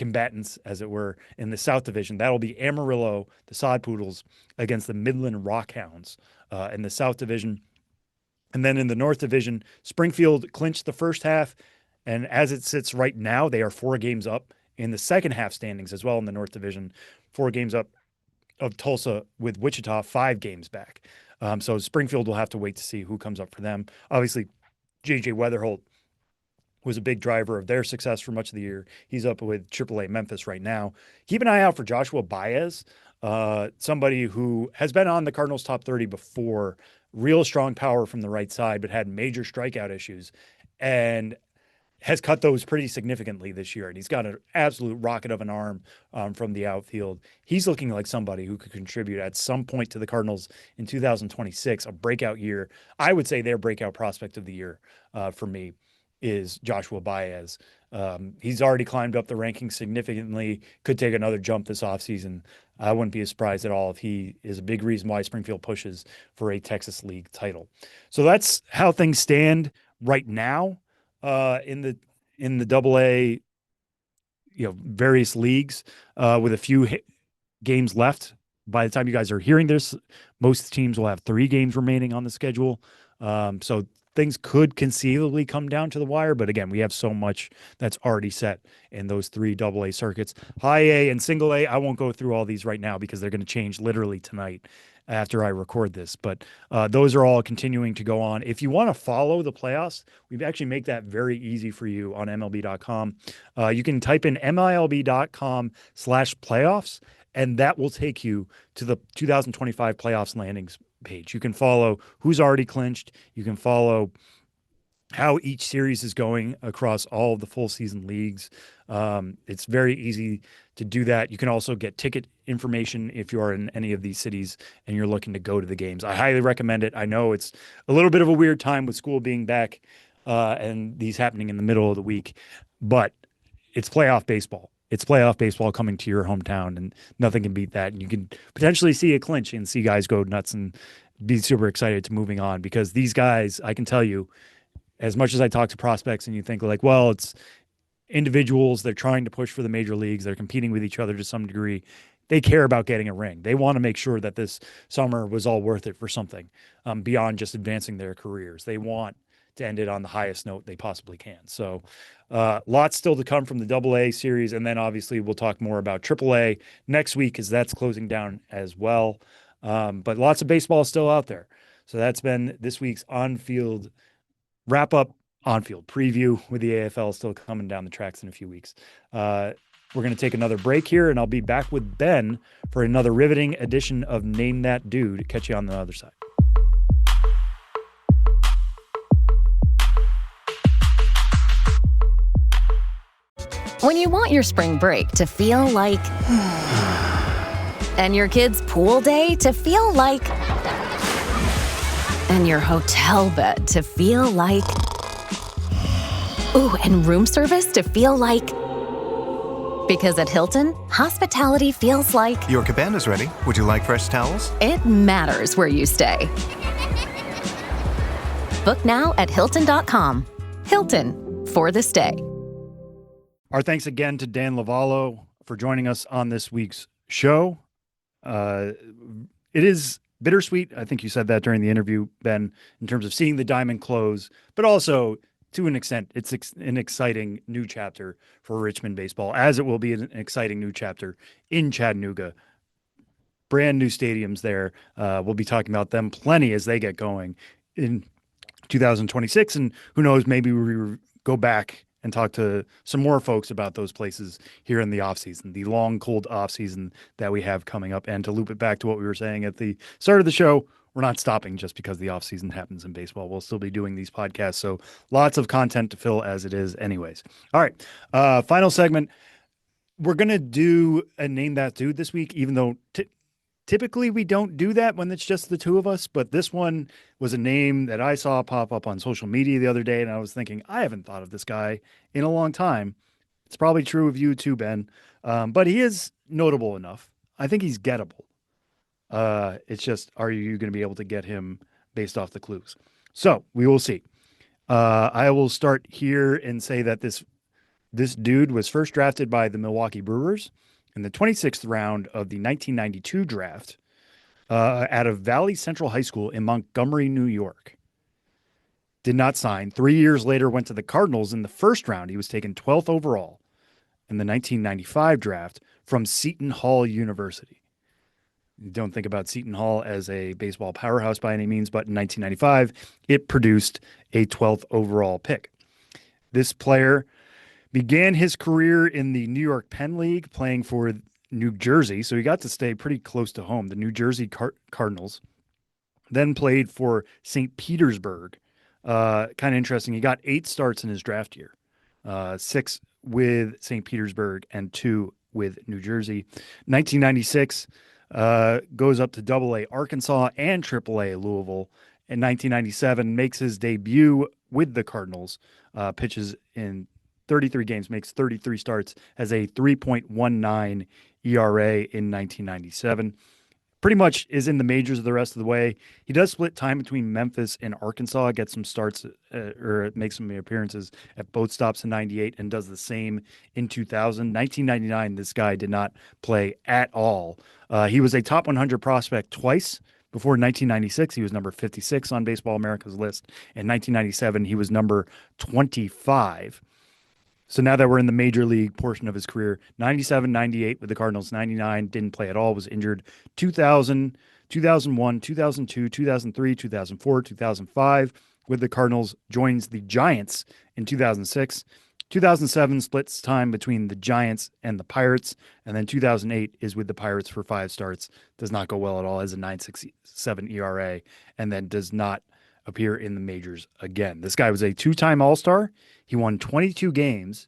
combatants, as it were, in the South Division. That'll be Amarillo, the Sod Poodles, against the Midland Rockhounds in the South Division. And then in the North Division, Springfield clinched the first half. And as it sits right now, they are 4 games up in the second half standings as well in the North Division, 4 games up of Tulsa, with Wichita 5 games back. So Springfield will have to wait to see who comes up for them. Obviously, J.J. Weatherholt was a big driver of their success for much of the year. He's up with AAA Memphis right now. Keep an eye out for Joshua Baez, somebody who has been on the Cardinals top 30 before, real strong power from the right side, but had major strikeout issues and has cut those pretty significantly this year. And he's got an absolute rocket of an arm from the outfield. He's looking like somebody who could contribute at some point to the Cardinals in 2026, a breakout year. I would say their breakout prospect of the year for me is Joshua Baez. He's already climbed up the rankings significantly, could take another jump this offseason. I wouldn't be surprised at all if he is a big reason why Springfield pushes for a Texas League title. So that's how things stand right now in the AA, various leagues, with a few games left. By the time you guys are hearing this, most teams will have 3 games remaining on the schedule. So things could conceivably come down to the wire, but again, we have so much that's already set in those 3 AA circuits. High A and single A, I won't go through all these right now because they're going to change literally tonight after I record this, but those are all continuing to go on. If you want to follow the playoffs, we actually make that very easy for you on MLB.com. You can type in MLB.com/playoffs, and that will take you to the 2025 playoffs landings page. You can follow who's already clinched. You can follow how each series is going across all of the full season leagues. It's very easy to do that. You can also get ticket information if you are in any of these cities and you're looking to go to the games. I highly recommend it. I know it's a little bit of a weird time with school being back and these happening in the middle of the week, but it's playoff baseball. It's playoff baseball coming to your hometown, and nothing can beat that. And you can potentially see a clinch and see guys go nuts and be super excited to moving on, because these guys, I can tell you, as much as I talk to prospects and you think like, well, it's individuals, they're trying to push for the major leagues, they're competing with each other to some degree. They care about getting a ring. They want to make sure that this summer was all worth it for something beyond just advancing their careers. They want to end it on the highest note they possibly can. So lots still to come from the AA series. And then obviously we'll talk more about AAA next week, as that's closing down as well. But lots of baseball still out there. So that's been this week's on-field wrap-up, on-field preview, with the AFL still coming down the tracks in a few weeks. We're going to take another break here, and I'll be back with Ben for another riveting edition of Name That Dude. Catch you on the other side. When you want your spring break to feel like... and your kids' pool day to feel like... and your hotel bed to feel like... ooh, and room service to feel like... because at Hilton, hospitality feels like... Your cabana's ready. Would you like fresh towels? It matters where you stay. Book now at Hilton.com. Hilton, for the stay. Our thanks again to Dan Lovallo for joining us on this week's show. It is bittersweet. I think you said that during the interview, Ben, in terms of seeing the diamond close, but also to an extent, it's an exciting new chapter for Richmond baseball, as it will be an exciting new chapter in Chattanooga. Brand new stadiums there. We'll be talking about them plenty as they get going in 2026. And who knows, maybe we go back and talk to some more folks about those places here in the offseason, the long, cold offseason that we have coming up. And to loop it back to what we were saying at the start of the show, we're not stopping just because the offseason happens in baseball. We'll still be doing these podcasts. So lots of content to fill as it is anyways. All right. Final segment. We're going to do a Name That Dude this week, even though typically we don't do that when it's just the two of us. But this one was a name that I saw pop up on social media the other day. And I was thinking, I haven't thought of this guy in a long time. It's probably true of you too, Ben. But he is notable enough. I think he's gettable. It's just, are you going to be able to get him based off the clues? So we will see. I will start here and say that this This dude was first drafted by the Milwaukee Brewers in the 26th round of the 1992 draft out of Valley Central High School in Montgomery, New York. Did not sign. 3 years later, went to the Cardinals in the first round. He was taken 12th overall in the 1995 draft from Seton Hall University. You don't think about Seton Hall as a baseball powerhouse by any means, but in 1995, it produced a 12th overall pick. This player began his career in the New York Penn League, playing for New Jersey, so he got to stay pretty close to home, the New Jersey Cardinals. Then played for St. Petersburg. Kind of interesting. He got 8 starts in his draft year, 6 with St. Petersburg and 2 with New Jersey. 1996, goes up to AA Arkansas and AAA Louisville. In 1997, makes his debut with the Cardinals, pitches in 33 games, makes 33 starts, has a 3.19 ERA in 1997. Pretty much is in the majors the rest of the way. He does split time between Memphis and Arkansas, gets some starts or makes some appearances at both stops in 98 and does the same in 2000. 1999, this guy did not play at all. He was a top 100 prospect twice. Before 1996, he was number 56 on Baseball America's list. In 1997, he was number 25. So now that we're in the major league portion of his career, 97, 98 with the Cardinals, 99, didn't play at all, was injured. 2000, 2001, 2002, 2003, 2004, 2005 with the Cardinals, joins the Giants in 2006. 2007 splits time between the Giants and the Pirates, and then 2008 is with the Pirates for 5 starts. Does not go well at all, has a 9.67 ERA, and then does not appear in the majors again. This guy was a 2-time All-Star. He won 22 games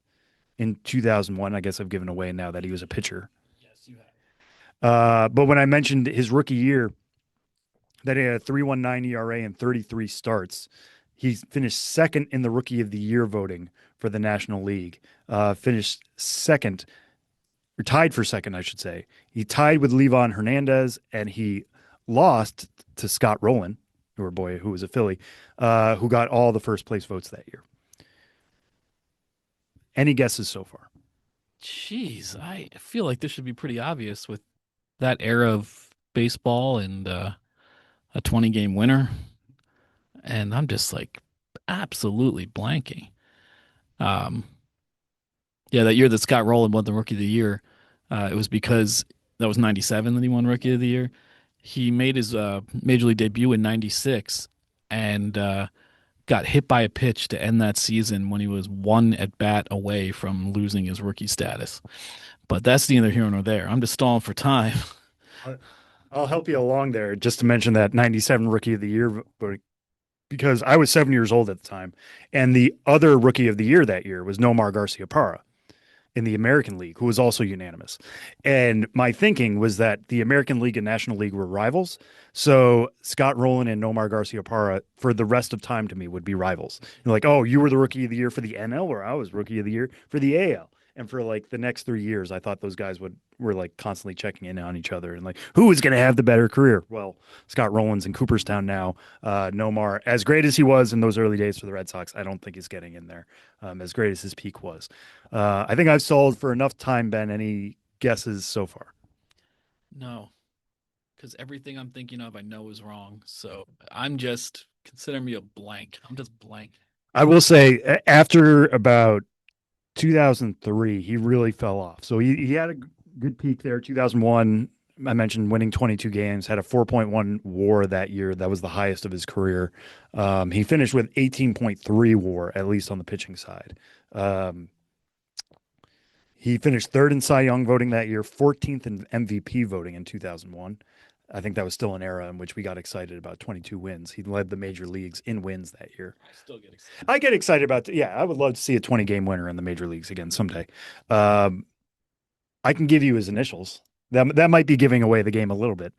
in 2001. I guess I've given away now that he was a pitcher. Yes, you have. But when I mentioned his rookie year, that he had a 3.19 ERA and 33 starts, he finished second in the Rookie of the Year voting for the National League. Finished second, or tied for second, I should say. He tied with Levon Hernandez, and he lost to Scott Rowland, who was a Philly, who got all the first place votes that year. Any guesses so far? Jeez, I feel like this should be pretty obvious with that era of baseball and a 20-game winner. And I'm just like absolutely blanking. Yeah, that year that Scott Rowland won the Rookie of the Year, it was because that was 97 that he won Rookie of the Year. He made his major league debut in 96 and got hit by a pitch to end that season when he was 1 at bat away from losing his rookie status. But that's neither here nor there. I'm just stalling for time. I'll help you along there just to mention that 97 Rookie of the Year voting, because I was 7 years old at the time, and the other Rookie of the Year that year was Nomar Garciaparra in the American League, who was also unanimous. And my thinking was that the American League and National League were rivals. So Scott Rowland and Nomar Garciaparra for the rest of time to me would be rivals. You're like, oh, you were the Rookie of the Year for the NL, or I was Rookie of the Year for the AL. And for like the next 3 years, I thought those guys were like constantly checking in on each other and like, who is going to have the better career? Well, Scott Rowland's in Cooperstown now. Nomar, as great as he was in those early days for the Red Sox, I don't think he's getting in there as great as his peak was. I think I've sold for enough time, Ben. Any guesses so far? No, because everything I'm thinking of I know is wrong. So I'm just considering me a blank. I'm just blank. I will say after about 2003, he really fell off. So he had a good peak there. 2001, I mentioned winning 22 games, had a 4.1 WAR that year. That was the highest of his career. He finished with 18.3 WAR, at least on the pitching side. He finished 3rd in Cy Young voting that year, 14th in MVP voting in 2001. I think that was still an era in which we got excited about 22 wins. He led the major leagues in wins that year. I still get excited. I get excited about I would love to see a 20-game winner in the major leagues again someday. I can give you his initials. That might be giving away the game a little bit.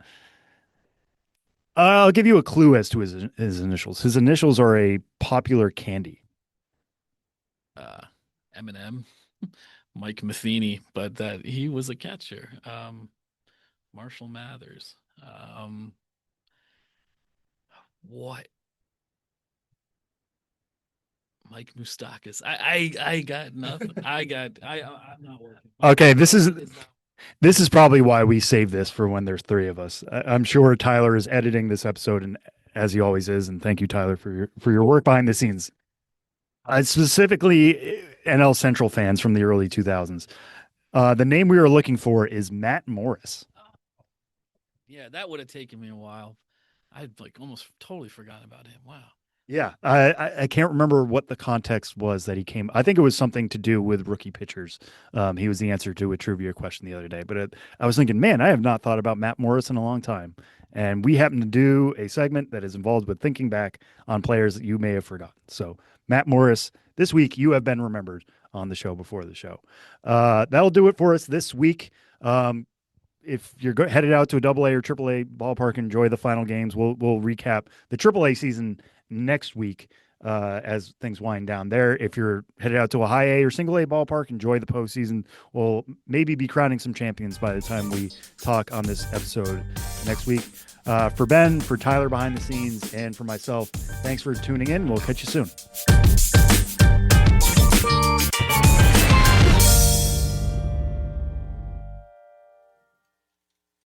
I'll give you a clue as to his initials. His initials are a popular candy. Eminem, Mike Matheny, but that he was a catcher. Marshall Mathers. What? Mike Moustakas. I got nothing. I'm not working. Okay, this is probably why we save this for when there's three of us. I'm sure Tyler is editing this episode, and as he always is. And thank you, Tyler, for your work behind the scenes. Specifically, NL Central fans from the early 2000s. The name we were looking for is Matt Morris. Yeah, that would have taken me a while. I'd like almost totally forgotten about him. Wow. Yeah, I can't remember what the context was that he came. I think it was something to do with rookie pitchers. He was the answer to a trivia question the other day. But I was thinking, man, I have not thought about Matt Morris in a long time. And we happen to do a segment that is involved with thinking back on players that you may have forgotten. So Matt Morris, this week you have been remembered on the show before the show. That'll do it for us this week. If you're headed out to a AA or AAA ballpark, enjoy the final games. We'll recap the AAA season next week as things wind down there. If you're headed out to a high A or single A ballpark, enjoy the postseason. We'll maybe be crowning some champions by the time we talk on this episode next week. For Ben, for Tyler behind the scenes, and for myself, thanks for tuning in. We'll catch you soon.